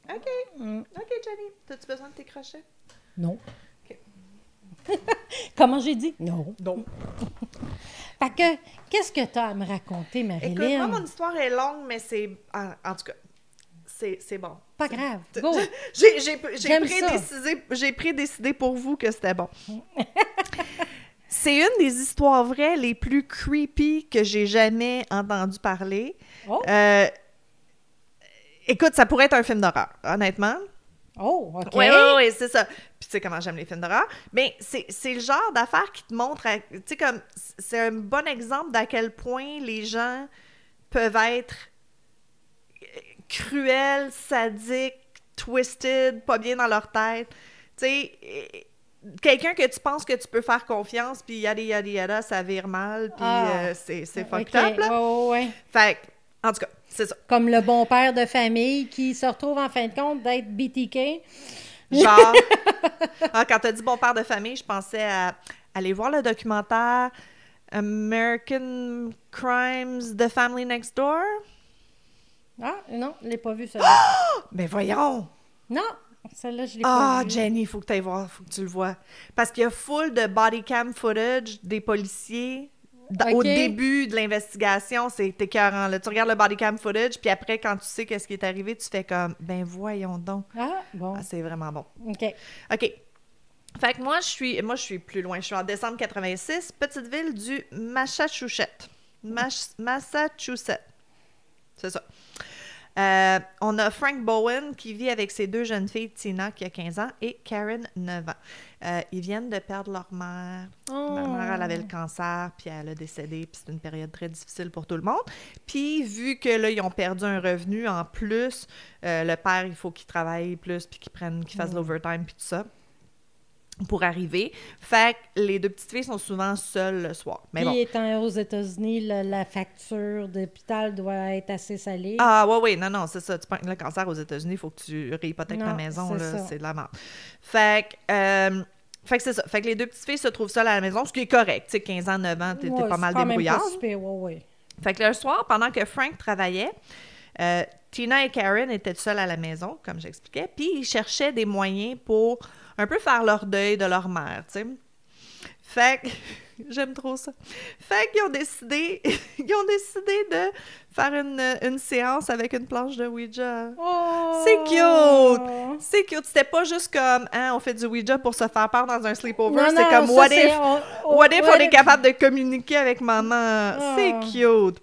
Jenny. T'as-tu besoin de tes crochets? Non. OK. Comment j'ai dit? Non. Fait que, qu'est-ce que t'as à me raconter, Marilyn? Écoute, moi, mon histoire est longue, mais c'est... En tout cas, c'est bon. Pas grave. Go. J'ai prédécidé pour vous que c'était bon. C'est une des histoires vraies les plus creepy que j'ai jamais entendu parler. Écoute, ça pourrait être un film d'horreur, honnêtement. Oh, OK. Oui, c'est ça. Puis tu sais comment j'aime les films d'horreur. Mais c'est le genre d'affaire qui te montre, tu sais, comme, c'est un bon exemple d'à quel point les gens peuvent être cruels, sadiques, twisted, pas bien dans leur tête. Tu sais, quelqu'un que tu penses que tu peux faire confiance, puis yada yada yada, ça vire mal, puis c'est fucked up, là. Ouais. Fait que, en tout cas, c'est ça. Comme le bon père de famille qui se retrouve en fin de compte d'être BTK. Genre, quand t'as dit bon père de famille, je pensais à aller voir le documentaire American Crimes, The Family Next Door. Ah, non, je l'ai pas vu, celle-là. Mais voyons! Non, celle-là, je l'ai pas vue. Jenny, il faut que tu ailles voir, faut que tu le vois. Parce qu'il y a full de body cam footage des policiers au Ok. début de l'investigation. C'est écœurant, là. Tu regardes le body cam footage, puis après, quand tu sais qu'est-ce qui est arrivé, tu fais comme, ben voyons donc. Ah, bon. Ah, c'est vraiment bon. OK. OK. Fait que moi, je suis plus loin. Je suis en décembre 86, petite ville du Massachusetts. Massachusetts. C'est ça. On a Frank Bowen qui vit avec ses deux jeunes filles, Tina qui a 15 ans et Karen 9 ans. Ils viennent de perdre leur mère. Oh. Ma mère, elle avait le cancer, puis elle a décédé, puis c'est une période très difficile pour tout le monde. Puis vu que là, ils ont perdu un revenu en plus, le père, il faut qu'il travaille plus, puis qu'il fasse l'overtime, puis tout ça, pour arriver. Fait que les deux petites filles sont souvent seules le soir. Mais Puis bon. étant aux États-Unis, la facture d'hôpital doit être assez salée. Ah, ouais, non, c'est ça. Tu prends le cancer aux États-Unis, il faut que tu réhypothèques ta Non, maison, c'est là. ça. C'est de la merde. Fait que c'est ça. Fait que les deux petites filles se trouvent seules à la maison, ce qui est correct. Tu sais, 15 ans, 9 ans, t'es Ouais, pas mal c'est quand même débrouillard. pas super, ouais. Fait que le soir, pendant que Frank travaillait, Tina et Karen étaient seules à la maison, comme j'expliquais, puis ils cherchaient des moyens pour un peu faire leur deuil de leur mère, tu sais. Fait que, j'aime trop ça. Fait qu'ils ont décidé, de faire une séance avec une planche de Ouija. Oh! C'est cute! C'est cute. C'était pas juste comme, hein, on fait du Ouija pour se faire peur dans un sleepover. C'est comme, ça, what c'est- if on est capable de communiquer avec maman? Ah. C'est cute!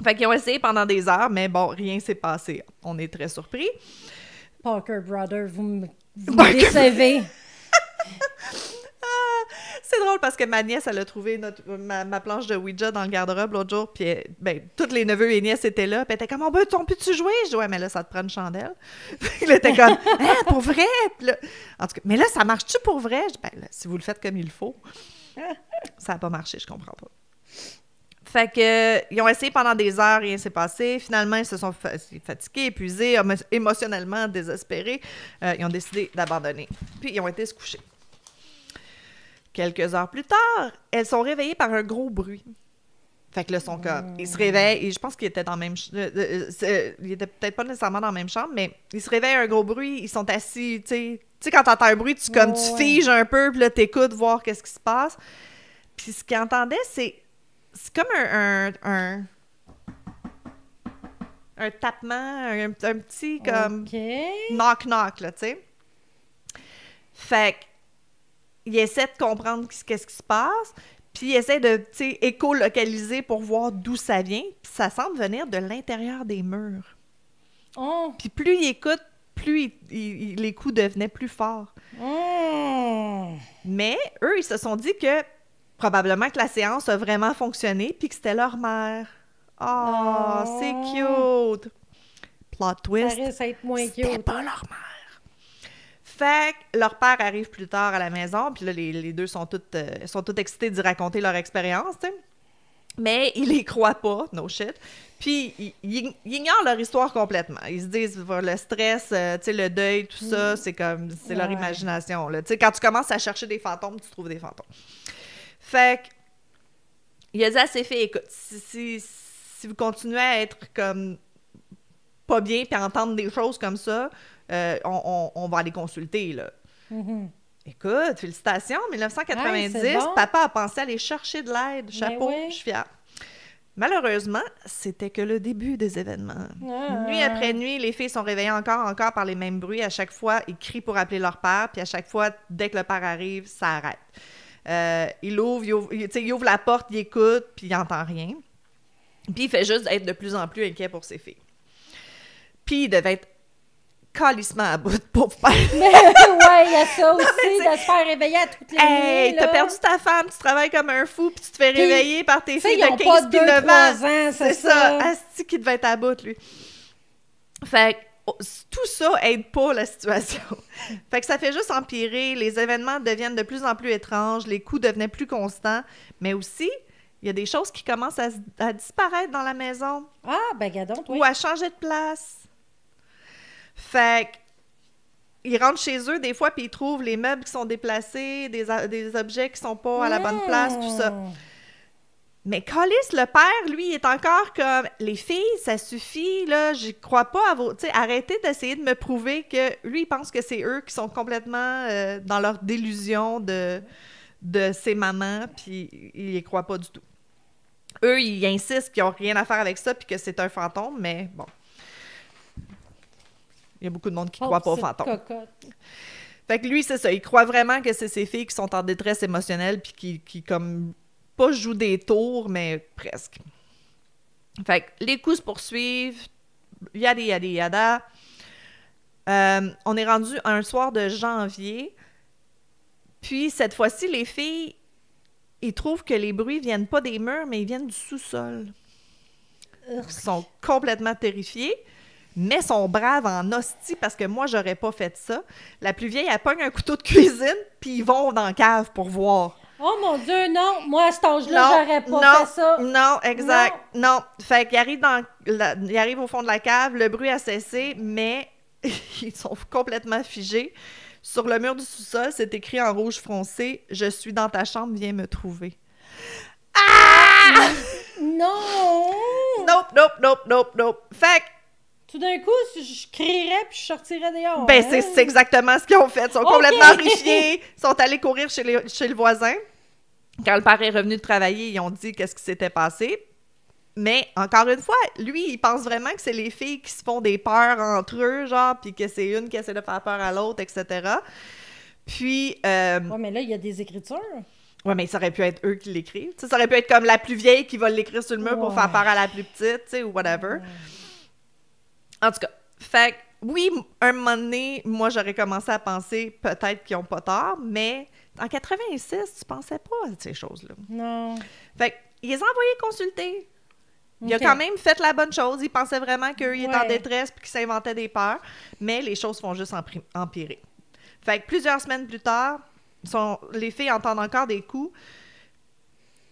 Fait qu'ils ont essayé pendant des heures, mais bon, rien s'est passé. On est très surpris. Parker Brother, vous me Parker- décevez. C'est drôle parce que ma nièce, elle a trouvé ma planche de Ouija dans le garde-robe l'autre jour, puis ben, tous les neveux et nièces étaient là, puis elle était comme, on peut-tu jouer? Je dis, ouais, mais là, ça te prend une chandelle. Puis là, elle était comme, hein, pour vrai? Puis là, en tout cas, mais là, ça marche-tu pour vrai? Je dis, ben là, si vous le faites comme il faut. Ça n'a pas marché, je comprends pas. Fait que, ils ont essayé pendant des heures, rien s'est passé. Finalement, ils se sont fatigués, épuisés, émotionnellement désespérés. Ils ont décidé d'abandonner. Puis, ils ont été se coucher. Quelques heures plus tard, elles sont réveillées par un gros bruit. Fait que là, son comme, ils se réveillent, et je pense qu'ils étaient dans la même ils étaient peut-être pas nécessairement dans la même chambre, mais ils se réveillent un gros bruit, ils sont assis, tu sais, quand t'entends un bruit, tu figes un peu, puis là, t'écoutes voir qu'est-ce qui se passe. Puis ce qu'ils entendaient, c'est comme un tapement, un petit comme OK. knock-knock, là, tu sais. Fait qu'ils essaient de comprendre qu'est-ce qui se passe, puis ils essaient de, tu sais, écolocaliser pour voir d'où ça vient, puis ça semble venir de l'intérieur des murs. Oh. Puis plus ils écoutent, plus les coups devenaient plus forts. Oh. Mais eux, ils se sont dit que probablement que la séance a vraiment fonctionné, puis que c'était leur mère. Oh, c'est cute! Plot twist. Ça risque d'être moins C'était cute. pas leur mère. Fait que leur père arrive plus tard à la maison, puis là, les deux sont toutes excités d'y raconter leur expérience, tu sais. Mais ils les croient pas, no shit. Puis ils ignorent leur histoire complètement. Ils se disent, le stress, tu sais, le deuil, tout ça, c'est leur imagination, là. Tu sais, quand tu commences à chercher des fantômes, tu trouves des fantômes. Fait que, il a dit à ses filles, écoute, si vous continuez à être comme pas bien puis à entendre des choses comme ça, on va aller consulter, là. Mm-hmm. Écoute, félicitations, 1990, Ouais, c'est bon. papa a pensé aller chercher de l'aide. Chapeau, oui. je suis fière. Malheureusement, c'était que le début des événements. Ah. Nuit après nuit, les filles sont réveillées encore par les mêmes bruits. À chaque fois, ils crient pour appeler leur père, puis à chaque fois, dès que le père arrive, ça arrête. Il ouvre la porte, il écoute, puis il n'entend rien. Puis il fait juste être de plus en plus inquiet pour ses filles. Puis il devait être calissement à bout, pauvre père. Mais ouais, il y a ça aussi, de se faire réveiller à toutes les Hey, nuits. t'as là. perdu ta femme, tu travailles comme un fou, puis tu te fais Puis, réveiller par tes tu sais, filles ils ont de pas 15 puis 9 ans. 2-3 ans, C'est ça. Asti qui devait être à bout, lui. Fait que tout ça aide pas la situation. Fait que ça fait juste empirer, les événements deviennent de plus en plus étranges, les coups devenaient plus constants, mais aussi, il y a des choses qui commencent à disparaître dans la maison Ah, ben gadon, toi. ou à changer de place. Fait qu'ils rentrent chez eux des fois puis ils trouvent les meubles qui sont déplacés, des objets qui sont pas à la bonne place, tout ça. Mais Collis, le père, lui, il est encore comme les filles, ça suffit, là, j'y crois pas à vos. Tu sais, arrêtez d'essayer de me prouver que lui, il pense que c'est eux qui sont complètement dans leur délusion de ses mamans, puis il y croit pas du tout. Eux, ils insistent qu'ils n'ont rien à faire avec ça, puis que c'est un fantôme, mais bon. Il y a beaucoup de monde qui ne croit pas aux fantômes. Cocotte. Fait que lui, c'est ça. Il croit vraiment que c'est ses filles qui sont en détresse émotionnelle puis qui comme, pas jouent des tours, mais presque. Fait que les coups se poursuivent. Yada, yada, yada. On est rendu un soir de janvier. Puis, cette fois-ci, les filles, ils trouvent que les bruits viennent pas des murs, mais ils viennent du sous-sol. Ils sont complètement terrifiés. Mais sont braves en hostie parce que moi, j'aurais pas fait ça. La plus vieille, elle pogne un couteau de cuisine, puis ils vont dans la cave pour voir. Oh mon Dieu, non! Moi, à cet âge-là, j'aurais pas fait ça. Non, exact. Non. Fait qu'ils ils arrivent au fond de la cave, le bruit a cessé, mais ils sont complètement figés. Sur le mur du sous-sol, c'est écrit en rouge foncé « Je suis dans ta chambre, viens me trouver. » Ah! Non! Nope. Fait que Tout d'un coup, je crierais puis je sortirais dehors. ben, hein? c'est exactement ce qu'ils ont fait. Ils sont complètement horrifiés. Ils sont allés courir chez le voisin. Quand le père est revenu de travailler, ils ont dit qu'est-ce qui s'était passé. Mais, encore une fois, lui, il pense vraiment que c'est les filles qui se font des peurs entre eux, genre, puis que c'est une qui essaie de faire peur à l'autre, etc. Puis... Ouais, mais là, il y a des écritures. Ouais, mais ça aurait pu être eux qui l'écrivent. Tu sais, ça aurait pu être comme la plus vieille qui va l'écrire sur le mur pour faire peur à la plus petite, tu sais, ou whatever. En tout cas, fait que, oui, un moment donné, moi, j'aurais commencé à penser peut-être qu'ils n'ont pas tort, mais en 86, tu pensais pas à ces choses-là. Non. Fait qu'ils les ont envoyés consulter. Il a Ok. quand même fait la bonne chose. Il pensait vraiment qu'eux, ils étaient en Ouais. détresse puis qu'ils s'inventaient des peurs, mais les choses font juste empirer. Fait que plusieurs semaines plus tard, les filles entendent encore des coups.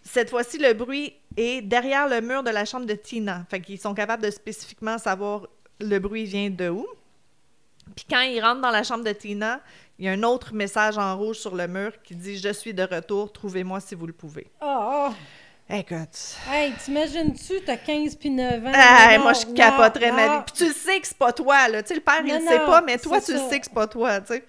Cette fois-ci, le bruit est derrière le mur de la chambre de Tina. Fait qu'ils sont capables de spécifiquement savoir le bruit vient de où. Puis quand ils rentrent dans la chambre de Tina, il y a un autre message en rouge sur le mur qui dit « Je suis de retour, trouvez-moi si vous le pouvez. Oh. » Écoute... Hey, t'imagines-tu, t'as 15 puis 9 ans. Ah, non, moi, je capoterais non, ma non. vie. Puis tu le sais que c'est pas toi, là. Tu sais, le père, il Non, le sait non, pas, mais toi, c'est tu le ça. sais que c'est pas toi, tu sais.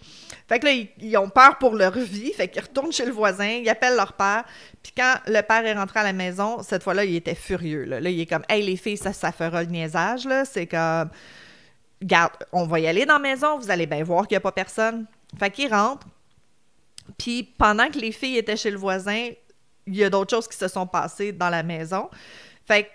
Fait que là, ils ont peur pour leur vie. Fait qu'ils retournent chez le voisin, ils appellent leur père. Puis quand le père est rentré à la maison, cette fois-là, il était furieux, là. Là, il est comme « Hey, les filles, ça fera le niaisage, là. C'est comme... Garde, on va y aller dans la maison, vous allez bien voir qu'il y a pas personne. » Fait qu'ils rentrent. Puis pendant que les filles étaient chez le voisin, il y a d'autres choses qui se sont passées dans la maison. Fait que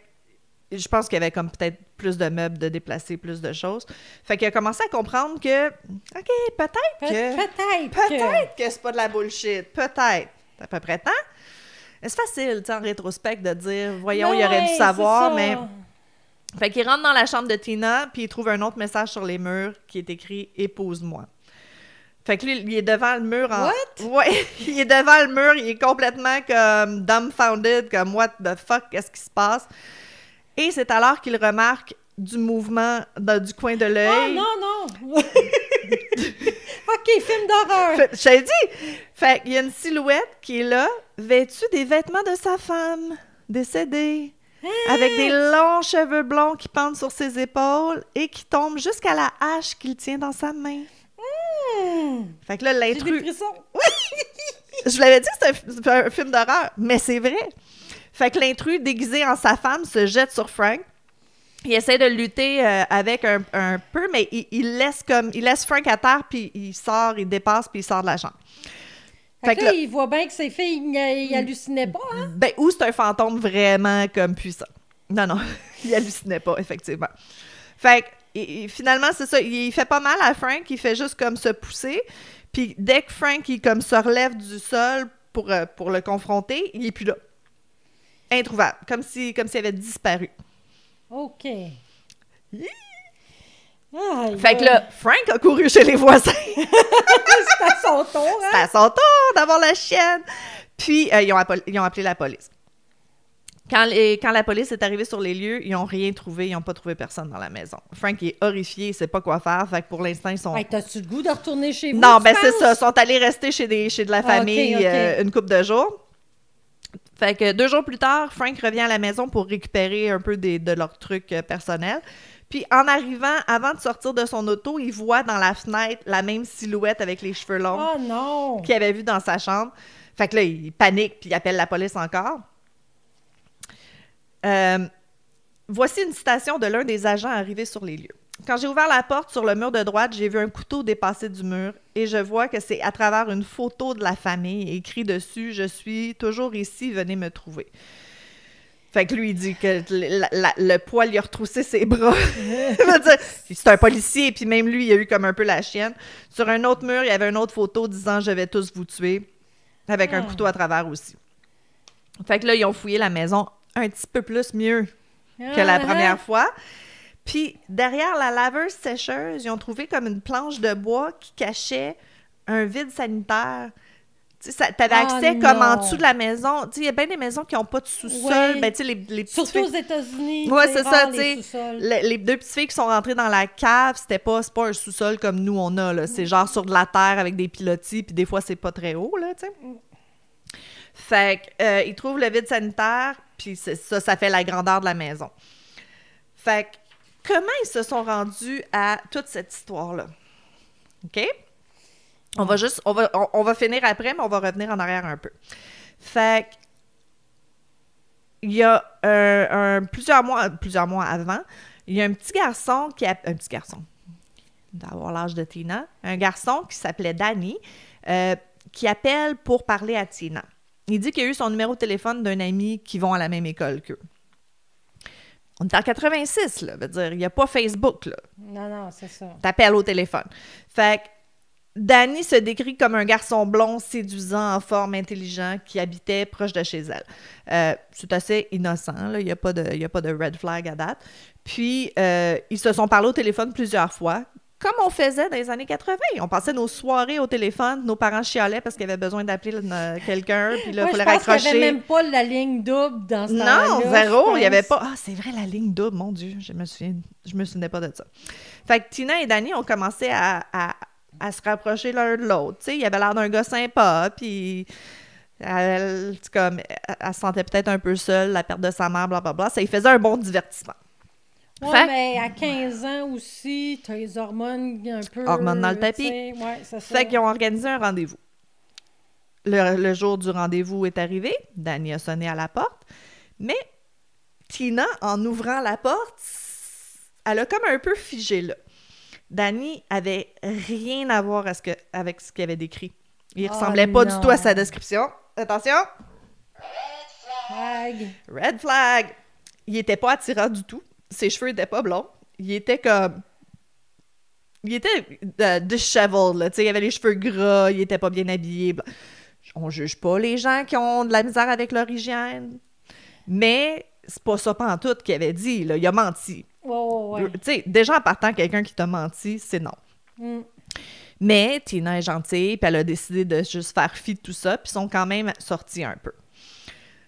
je pense qu'il y avait comme peut-être plus de meubles de déplacer, plus de choses. Fait qu'il a commencé à comprendre que, OK, peut-être que c'est pas de la bullshit. Peut-être. C'est à peu près temps. C'est facile, tu sais, en rétrospect, de dire, voyons, il aurait dû savoir, mais... Fait qu'il rentre dans la chambre de Tina, puis il trouve un autre message sur les murs qui est écrit « Épouse-moi ». Fait que lui, il est devant le mur en... What? Ouais, il est devant le mur, il est complètement comme dumbfounded, comme « What the fuck, qu'est-ce qui se passe? » Et c'est alors qu'il remarque du mouvement du coin de l'œil. Oh non! OK, film d'horreur! Je t'ai dit! Fait qu'il y a une silhouette qui est là, vêtue des vêtements de sa femme, décédée, avec des longs cheveux blonds qui pendent sur ses épaules et qui tombent jusqu'à la hache qu'il tient dans sa main. Fait que là, J'ai l'intrus... des frissons! Je vous l'avais dit que c'était un film d'horreur, mais c'est vrai. Fait que l'intrus, déguisé en sa femme, se jette sur Frank. Il essaie de lutter avec un peu, mais il laisse Frank à terre, puis il dépasse, puis il sort de la chambre. Fait que là, il voit bien que ses filles, ils hallucinaient pas, hein? Ben, ou c'est un fantôme vraiment comme puissant. Non, il hallucinait pas, effectivement. Fait que Et finalement, c'est ça. Il fait pas mal à Frank. Il fait juste comme se pousser. Puis dès que Frank, il comme se relève du sol pour le confronter, il est plus là. Introuvable. Comme s'il avait disparu. OK. Fait que là, Frank a couru chez les voisins. C'est à son tour, hein? C'est à son tour d'avoir la chienne. Puis, ils ont appelé la police. Quand la police est arrivée sur les lieux, ils n'ont rien trouvé. Ils n'ont pas trouvé personne dans la maison. Frank est horrifié, il ne sait pas quoi faire. Fait que pour l'instant, ils sont... Hey, t'as-tu le goût de retourner chez vous? Non, ben c'est ça. Ils sont allés rester chez de la famille ok. une couple de jours. Fait que 2 jours plus tard, Frank revient à la maison pour récupérer un peu de leurs trucs personnels. Puis en arrivant, avant de sortir de son auto, il voit dans la fenêtre la même silhouette avec les cheveux longs Oh non! qu'il avait vu dans sa chambre. Fait que là, il panique puis il appelle la police encore. Voici une citation de l'un des agents arrivés sur les lieux. Quand j'ai ouvert la porte sur le mur de droite, j'ai vu un couteau dépasser du mur et je vois que c'est à travers une photo de la famille écrit dessus « Je suis toujours ici, venez me trouver ». Fait que lui, il dit que le poil, il a retroussé ses bras. C'est un policier, puis même lui, il a eu comme un peu la chienne. Sur un autre mur, il y avait une autre photo disant « Je vais tous vous tuer », avec un couteau à travers aussi. Fait que là, ils ont fouillé la maison un petit peu plus mieux que la première fois. Puis, derrière la laveuse sécheuse, ils ont trouvé comme une planche de bois qui cachait un vide sanitaire. Tu sais, t'avais accès comme en dessous de la maison. Tu sais, il y a bien des maisons qui n'ont pas de sous-sol. Oui. Ben, tu sais, les petites Surtout filles... aux États-Unis. Oui, c'est ça, tu les sais. Les 2 petites filles qui sont rentrées dans la cave, c'est pas un sous-sol comme nous, on a, là. C'est genre sur de la terre avec des pilotis, puis des fois, c'est pas très haut, là, tu sais. Fait qu'ils trouvent le vide sanitaire, puis ça fait la grandeur de la maison. Fait que, comment ils se sont rendus à toute cette histoire-là? OK? On va finir après, mais on va revenir en arrière un peu. Fait que, il y a plusieurs mois avant, il y a un petit garçon d'avoir l'âge de Tina, un garçon qui s'appelait Danny, qui appelle pour parler à Tina. Il dit qu'il a eu son numéro de téléphone d'un ami qui vont à la même école qu'eux. On est en 86, là, veut dire, il n'y a pas Facebook, là. Non, c'est ça. T'appelles au téléphone. Fait que Danny se décrit comme un garçon blond, séduisant, en forme, intelligent, qui habitait proche de chez elle. C'est assez innocent, là. Il n'y a pas de red flag à date. Puis, ils se sont parlé au téléphone plusieurs fois, comme on faisait dans les années 80. On passait nos soirées au téléphone, nos parents chialaient parce qu'ils avaient besoin d'appeler quelqu'un, puis là, il fallait raccrocher. Je pense qu'il n'y avait même pas la ligne double dans ce temps-là. Non, zéro, il n'y avait pas. Ah, c'est vrai, la ligne double, mon Dieu, je me souvenais pas de ça. Fait que Tina et Danny ont commencé à se rapprocher l'un de l'autre. Tu sais, il avait l'air d'un gars sympa, puis elle se sentait peut-être un peu seule, la perte de sa mère, blablabla. Ça lui faisait un bon divertissement. Oui, mais à 15 ans aussi, tu as les hormones un peu... Hormones dans le tapis. Ouais, c'est ça. Fait qu'ils ont organisé un rendez-vous. Le jour du rendez-vous est arrivé. Danny a sonné à la porte. Mais Tina, en ouvrant la porte, elle a comme un peu figé là. Danny avait rien à voir avec ce qu'il avait décrit. Il ressemblait pas du tout à sa description. Attention! Red flag! Il était pas attirant du tout. Ses cheveux étaient pas blonds. Il était disheveled, là. Tu sais, il avait les cheveux gras, il était pas bien habillé. On juge pas les gens qui ont de la misère avec leur hygiène. Mais c'est pas ça pantoute qu'il avait dit, là. Il a menti. Ouais. Tu sais, déjà en partant, quelqu'un qui t'a menti, c'est non. Mais Tina est gentille, puis elle a décidé de juste faire fi de tout ça, puis ils sont quand même sortis un peu.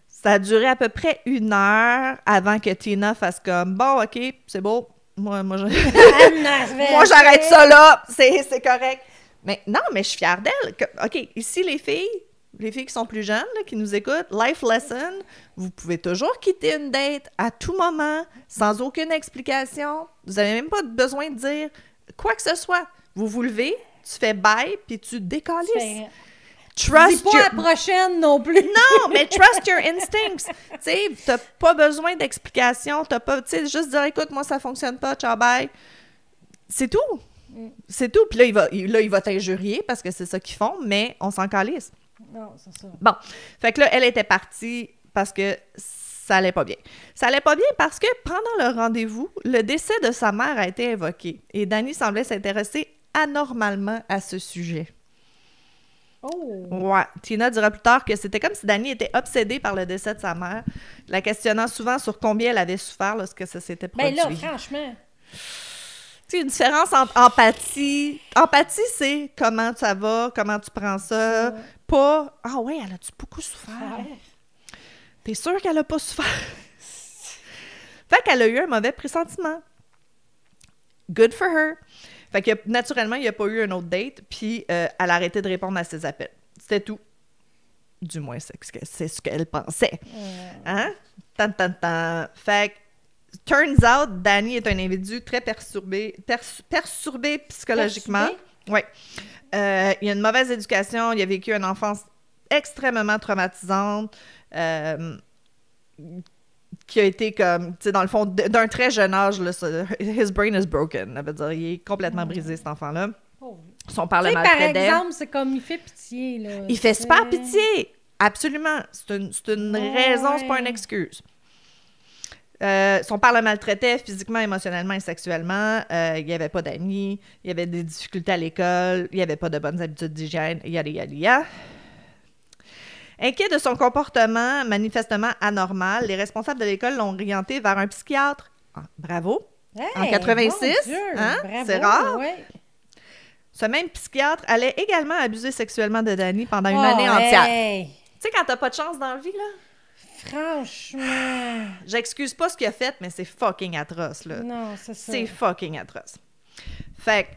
Ça a duré à peu près 1 heure avant que Tina fasse comme « Bon, OK, c'est beau. Moi j'arrête ça là. C'est correct. » Mais non, mais je suis fière d'elle. OK, ici, les filles qui sont plus jeunes, là, qui nous écoutent, life lesson, vous pouvez toujours quitter une date à tout moment, sans aucune explication. Vous n'avez même pas besoin de dire quoi que ce soit. Vous levez, tu fais bye, puis tu décalisses. Trust pas la prochaine non plus. Non, mais trust your instincts. Tu sais, t'as pas besoin d'explication. Tu sais, juste dire, écoute, moi, ça fonctionne pas, ciao, bye. C'est tout. C'est tout. Puis là, il va t'injurier parce que c'est ça qu'ils font, mais on s'en calisse. Non, c'est ça. Bon. Fait que là, elle était partie parce que ça allait pas bien. Ça allait pas bien parce que pendant le rendez-vous, le décès de sa mère a été évoqué et Danny semblait s'intéresser anormalement à ce sujet. Oh! Ouais. Tina dira plus tard que c'était comme si Danny était obsédée par le décès de sa mère, la questionnant souvent sur combien elle avait souffert lorsque ça s'était produit. Ben là, franchement... Tu sais, une différence entre empathie... Empathie, c'est comment ça va, comment tu prends ça, pas « Ah ouais, elle a-tu beaucoup souffert? Ouais. T'es sûre qu'elle a pas souffert? » Fait qu'elle a eu un mauvais pressentiment. Good for her. Fait que naturellement, il n'y a pas eu un autre date, puis elle a arrêté de répondre à ses appels. C'était tout. Du moins, c'est ce qu'elle pensait. Hein? Tan, tan, tan. Fait que, turns out, Danny est un individu très perturbé psychologiquement. Oui. Il a une mauvaise éducation, il a vécu une enfance extrêmement traumatisante, qui a été comme, tu sais, dans le fond, d'un très jeune âge, là, his brain is broken. Ça veut dire, il est complètement brisé, cet enfant-là. Son père le maltraitait. Par exemple, c'est comme, il fait pitié, là. Il fait super pitié! Absolument. C'est une raison, c'est pas une excuse. Son père le maltraitait physiquement, émotionnellement et sexuellement. Il n'y avait pas d'amis. Il y avait des difficultés à l'école. Il n'y avait pas de bonnes habitudes d'hygiène. Yada, yada, yada. Inquiet de son comportement manifestement anormal, les responsables de l'école l'ont orienté vers un psychiatre. Ah, bravo! Hey, en 86, hein? Bravo, C'est rare. Ouais. Ce même psychiatre allait également abuser sexuellement de Danny pendant une année entière. Hey. Tu sais, quand t'as pas de chance dans la vie, là? Franchement. J'excuse pas ce qu'il a fait, mais c'est fucking atroce, là. Non, c'est ça. C'est fucking atroce. Fait que,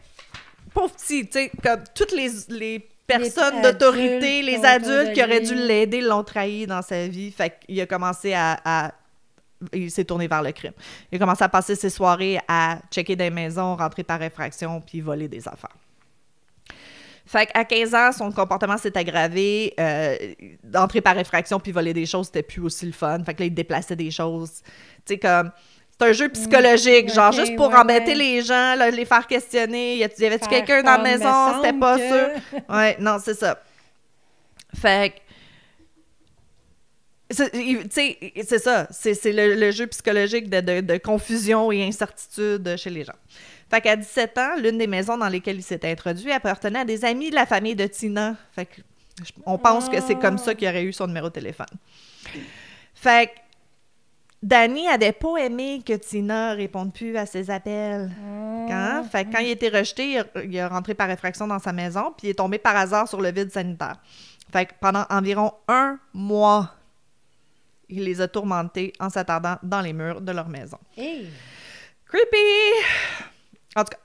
pauvre petit, tu sais, comme toutes les personnes d'autorité, les adultes qui auraient dû l'aider l'ont trahi dans sa vie. Fait qu'il a commencé il s'est tourné vers le crime. Il a commencé à passer ses soirées à checker des maisons, rentrer par effraction, puis voler des affaires. Fait qu'à 15 ans, son comportement s'est aggravé. D'entrer par effraction puis voler des choses, c'était plus aussi le fun. Fait que là, il déplaçait des choses. Tu sais, comme... C'est un jeu psychologique, genre juste pour embêter les gens, là, les faire questionner. Y avait-tu quelqu'un dans la maison? C'était pas sûr. Ouais, non, c'est ça. Fait que... Tu sais, c'est ça. C'est le jeu psychologique de confusion et incertitude chez les gens. Fait qu'à 17 ans, l'une des maisons dans lesquelles il s'était introduit appartenait à des amis de la famille de Tina. Fait que on pense que c'est comme ça qu'il aurait eu son numéro de téléphone. Fait que Danny avait pas aimé que Tina réponde plus à ses appels. Fait que quand il a été rejeté, il a rentré par effraction dans sa maison, puis il est tombé par hasard sur le vide sanitaire. Fait que pendant environ 1 mois, il les a tourmentés en s'attardant dans les murs de leur maison. Hey. Creepy! En tout cas,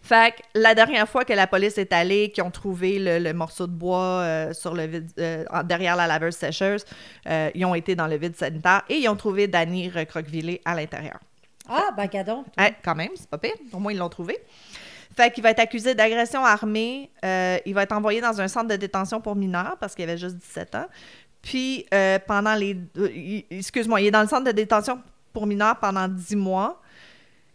fait que la dernière fois que la police est allée, qu'ils ont trouvé le morceau de bois sur le vide, derrière la laveuse sécheuse, ils ont été dans le vide sanitaire et ils ont trouvé Danny recroquevillé à l'intérieur. Ah, ben, gadon. Quand même, c'est pas pire. Au moins, ils l'ont trouvé. Fait qu'il va être accusé d'agression armée. Il va être envoyé dans un centre de détention pour mineurs parce qu'il avait juste 17 ans. Puis, pendant les... excuse-moi, il est dans le centre de détention pour mineurs pendant 10 mois.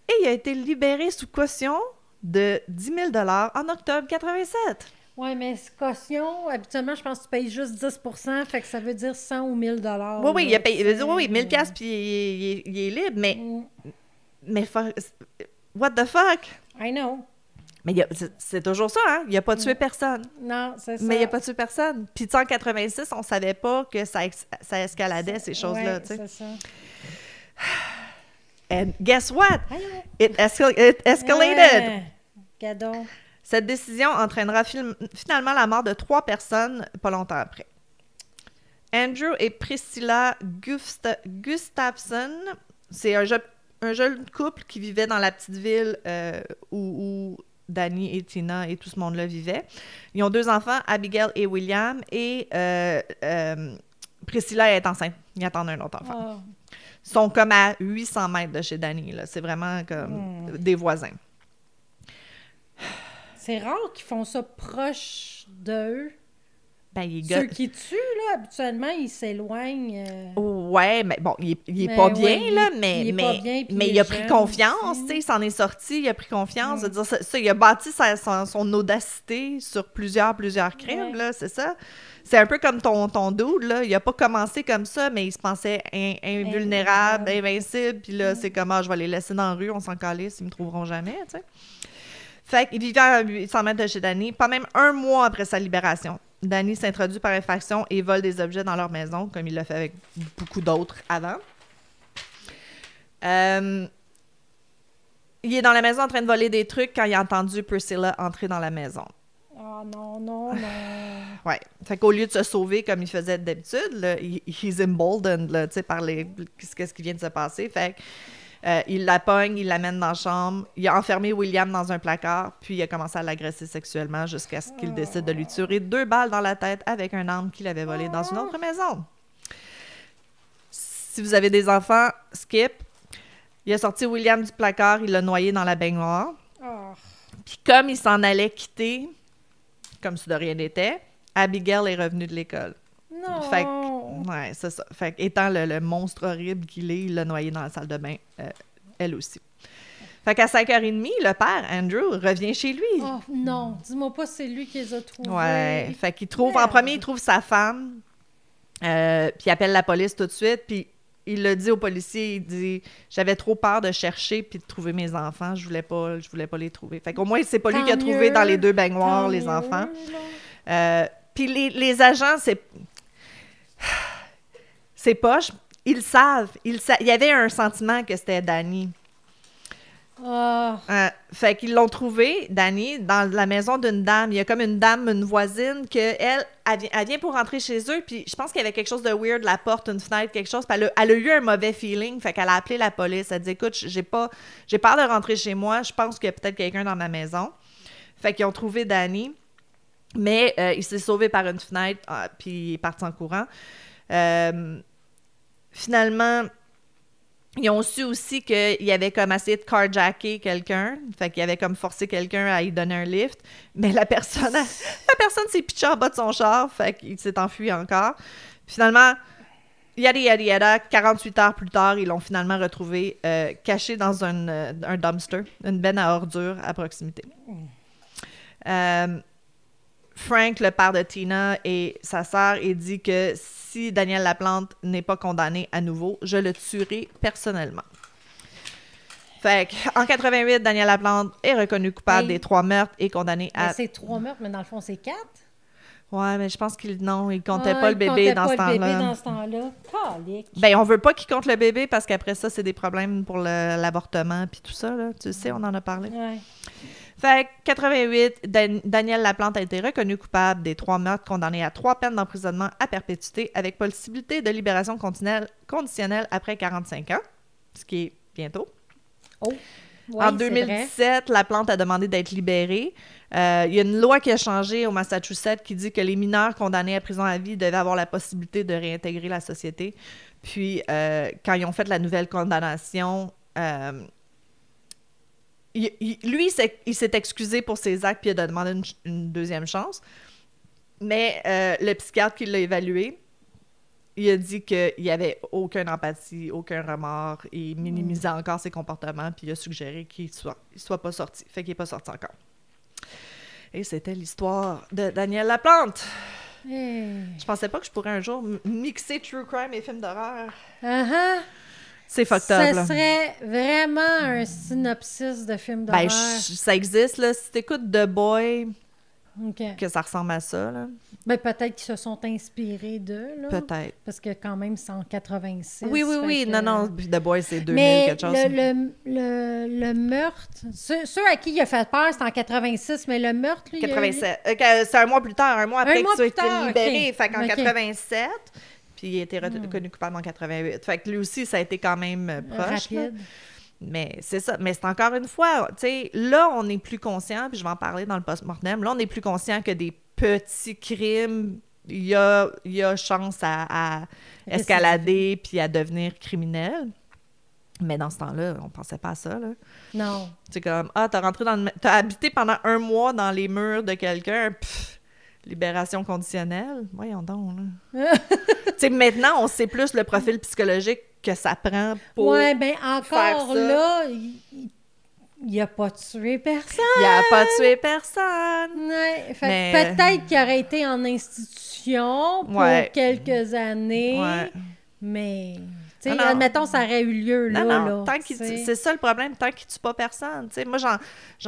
Et il a été libéré sous caution de 10 000 $ en octobre 87. Oui, mais caution, habituellement, je pense que tu payes juste 10 %, fait que ça veut dire 100 ou 1000 $. Oui, il a payé, oui, 1000 $, puis il est libre, mais what the fuck? I know. Mais c'est toujours ça, hein? Il n'a pas tué personne. Non, c'est ça. Mais il n'a pas tué personne. Puis en 86, on savait pas que ça escaladait, ces choses-là, tu sais. C'est ça. And guess what? It escalated. Gadon. Cette décision entraînera finalement la mort de 3 personnes pas longtemps après. Andrew et Priscilla Gustafson, c'est un jeune couple qui vivait dans la petite ville où Danny et Tina et tout ce monde-là vivaient. Ils ont 2 enfants, Abigail et William, et Priscilla est enceinte. Ils attendent un autre enfant. Oh. Ils sont comme à 800 mètres de chez Danny. Là. C'est vraiment comme des voisins. C'est rare qu'ils font ça proche d'eux. Ben, Ceux qui tuent, là, habituellement, ils s'éloignent. Ouais, mais bon, il est Mais pas ouais, bien, là, il mais est pas bien, puis mais il il a est pris jeune confiance, aussi. tu sais, il s'en est sorti, il a pris confiance. Je veux dire, ça, il a bâti son audacité sur plusieurs crimes, Ouais. là, c'est ça. C'est un peu comme ton dude, là, il a pas commencé comme ça, mais il se pensait invulnérable, invincible, puis là, c'est comme, je vais les laisser dans la rue, on s'en calisse, ils me trouveront jamais, tu sais. Fait qu'il vivait à 800 mètres de chez Danny, pas même un mois après sa libération. Danny s'introduit par effraction et vole des objets dans leur maison, comme il l'a fait avec beaucoup d'autres avant. Il est dans la maison en train de voler des trucs quand il a entendu Priscilla entrer dans la maison. Ah non, non, non. Ouais. Fait qu'au lieu de se sauver comme il faisait d'habitude, là, he's emboldened, là, tu sais, par qu'est-ce qui vient de se passer. Fait il la pogne, il l'amène dans la chambre, il a enfermé William dans un placard, puis il a commencé à l'agresser sexuellement jusqu'à ce qu'il décide de lui tirer 2 balles dans la tête avec un arme qu'il avait volée dans une autre maison. Si vous avez des enfants, skip. Il a sorti William du placard, il l'a noyé dans la baignoire. Oh. Puis comme il s'en allait quitter, comme si de rien n'était, Abigail est revenue de l'école. Non! Fait que, ouais, c'est ça. Fait que, étant le monstre horrible qu'il est, il l'a noyé dans la salle de bain, elle aussi. Fait qu'à 5h30, le père, Andrew, revient chez lui. Oh non! Dis-moi pas c'est lui qui les a trouvés. Ouais. Fait qu'il trouve, en premier, il trouve sa femme, puis il appelle la police tout de suite, puis il l'a dit au policier, il dit « J'avais trop peur de chercher puis de trouver mes enfants, je voulais pas les trouver. » Fait qu'au moins, c'est pas lui qui a trouvé dans les 2 baignoires les enfants. Puis les agents, c'est poche, ils savent. Il y avait un sentiment que c'était Danny. Fait qu'ils l'ont trouvé, Danny, dans la maison d'une dame. Il y a comme une dame, une voisine, elle vient pour rentrer chez eux, puis je pense qu'il y avait quelque chose de weird, la porte, une fenêtre, quelque chose, puis elle a eu un mauvais feeling, fait qu'elle a appelé la police. Elle dit « Écoute, j'ai peur de rentrer chez moi, je pense qu'il y a peut-être quelqu'un dans ma maison. » Fait qu'ils ont trouvé Danny, mais il s'est sauvé par une fenêtre, puis il est parti en courant. Finalement... Ils ont su aussi qu'il avait comme essayé de carjacker quelqu'un. Fait qu'il avait comme forcé quelqu'un à y donner un lift. Mais la personne s'est pitchée en bas de son char. Fait qu'il s'est enfui encore. Finalement, yada, 48 heures plus tard, ils l'ont finalement retrouvé caché dans un dumpster, une benne à ordures à proximité. Frank, le père de Tina et sa sœur, il dit que si Daniel Laplante n'est pas condamné à nouveau, je le tuerai personnellement. Fait qu'en 88, Daniel Laplante est reconnu coupable des 3 meurtres et condamné à... Mais c'est 3 meurtres, mais dans le fond, c'est 4? Ouais, mais je pense qu'il comptait pas le bébé dans ce temps-là. Il comptait pas le bébé dans ce temps-là. Calique. Ben, on veut pas qu'il compte le bébé parce qu'après ça, c'est des problèmes pour l'avortement puis tout ça, là. Tu sais, on en a parlé. Ouais. Fait que 88, Daniel Laplante a été reconnu coupable des 3 meurtres, condamné à 3 peines d'emprisonnement à perpétuité avec possibilité de libération conditionnelle après 45 ans, ce qui est bientôt. Oh, ouais, en 2017, Laplante a demandé d'être libéré. Il y a une loi qui a changé au Massachusetts qui dit que les mineurs condamnés à prison à vie devaient avoir la possibilité de réintégrer la société. Puis, quand ils ont fait la nouvelle condamnation... lui, il s'est excusé pour ses actes puis il a demandé une deuxième chance. Mais le psychiatre qui l'a évalué, il a dit qu'il n'y avait aucune empathie, aucun remords. Il minimisait encore ses comportements puis il a suggéré qu'il soit pas sorti. Fait qu'il n'est pas sorti encore. Et c'était l'histoire de Daniel Laplante. Je pensais pas que je pourrais un jour mixer true crime et films d'horreur. C'est fucked up, là. Ça serait vraiment un synopsis de film d'horreur. Ben, ça existe, là. Si t'écoutes The Boy, que ça ressemble à ça, là. Ben, peut-être qu'ils se sont inspirés d'eux, là. Peut-être. Parce que quand même, c'est en 86. Oui. Que... Non. The Boy, c'est 2000, mais quelque chose. le meurtre... Ceux à qui il a fait peur, c'est en 86, mais le meurtre, lui... 87. C'est un mois plus tard, un mois après qu'il soit été libéré. Okay. Fait qu'en 87... Puis il a été reconnu coupable en 88. Fait que lui aussi, ça a été quand même proche. Rapide. Mais c'est ça. Mais c'est encore une fois, tu sais, là, on est plus conscient, puis je vais en parler dans le post-mortem, là, on est plus conscient que des petits crimes, il y a chance à escalader puis à devenir criminel. Mais dans ce temps-là, on pensait pas à ça, là. Non. C'est comme, t'as habité pendant 1 mois dans les murs de quelqu'un, libération conditionnelle. Voyons donc, là. Tu sais, maintenant, on sait plus le profil psychologique que ça prend pour Ouais, ben faire encore ça. là, il a pas tué personne. Il a pas tué personne. Ouais, fait Mais- que peut-être qu'il aurait été en institution pour Ouais. quelques années, Ouais. mais... Tu sais, Non, non. admettons, ça aurait eu lieu, là. Non, non, là, tant qu'il tu sais. c'est ça le problème, tant qu'il tue pas personne. Tu sais, moi, j'en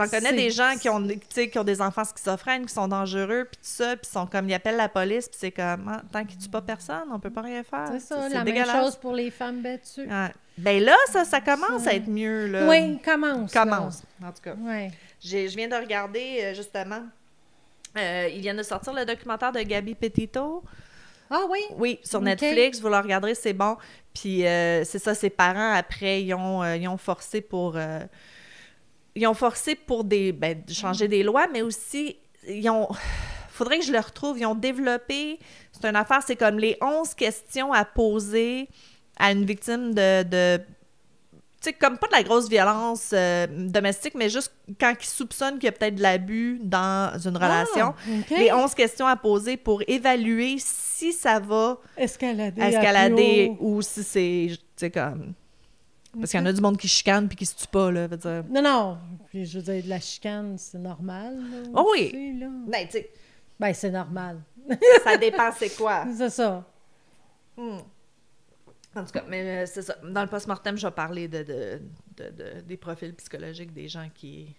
connais C'est- des gens qui ont, tu sais, qui ont des enfants schizophrènes, qui sont dangereux, puis tout ça, puis sont comme, ils appellent la police, puis c'est comme, ah, tant qu'ils tuent pas personne, on peut pas rien faire. C'est ça, la dégueulasse. même chose pour les femmes battues. Ouais. Ben là, ça commence à être mieux, là. Oui, commence. Commence, en tout cas. Oui. Je viens de regarder, justement, ils viennent de sortir le documentaire de Gabby Petito. Ah oui? Oui, sur Ok. Netflix, vous le regarderez, c'est bon. Puis c'est ça, ses parents, après, ils ont forcé pour... ils ont forcé pour changer des lois, mais aussi, faudrait que je le retrouve, ils ont développé... C'est une affaire, c'est comme les 11 questions à poser à une victime de tu sais, comme pas de la grosse violence domestique, mais juste quand ils soupçonnent qu'il y a peut-être de l'abus dans une relation. Ah, ok. Les 11 questions à poser pour évaluer si ça va Escalader. à escalader plus haut. ou si c'est, tu sais, comme... Parce qu'il y en a du monde qui chicane puis qui se tue pas, là, veut dire... Non, non. Puis, je veux dire, de la chicane, c'est normal. Là, Oh oui. aussi, là. Ben, tu sais, Ben, c'est normal. ça dépend c'est quoi. C'est ça. En tout cas, mais c'est ça. Dans le post-mortem, je vais parler des profils psychologiques des gens qui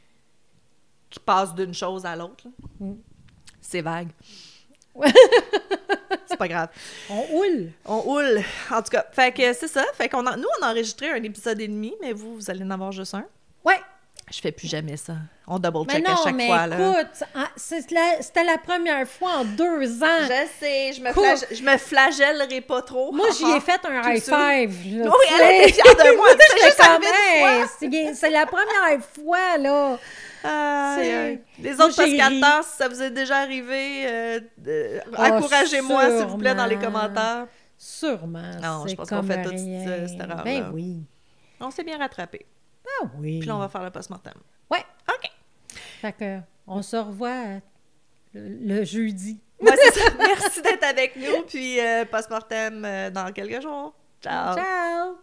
passent d'une chose à l'autre. Là. C'est vague. C'est pas grave. On houle. On houle. En tout cas, fait que c'est ça. Fait qu'on nous, on a enregistré un épisode et demi, mais vous allez en avoir juste un. Ouais. Je fais plus jamais ça. On double Mais check à non, chaque mais fois. Là. écoute, c'était la première fois en 2 ans. Je sais, Cool. je me flagellerai pas trop. Moi, j'y ai fait un high Tout ça. five. Là, Oui, tu elle était sais. fière de moi. C'est J'étais juste comme, arrivé une hey, fois. c'est la première fois, là. Aïe, C'est- aïe. Les Moi, autres j'ai ri. podcasters, si ça vous est déjà arrivé, Ah, encouragez-moi, s'il vous plaît, dans les sûrement. commentaires. Sûrement. Non, je c'est pense qu'on comme fait toute rien. cette erreur-là. Ben oui. On s'est bien rattrapé. Ah oui. Puis là, on va faire le post-mortem. Ouais. OK. Fait que, on se revoit le jeudi. Moi, c'est ça. Merci d'être avec nous. Puis post-mortem dans quelques jours. Ciao. Ciao!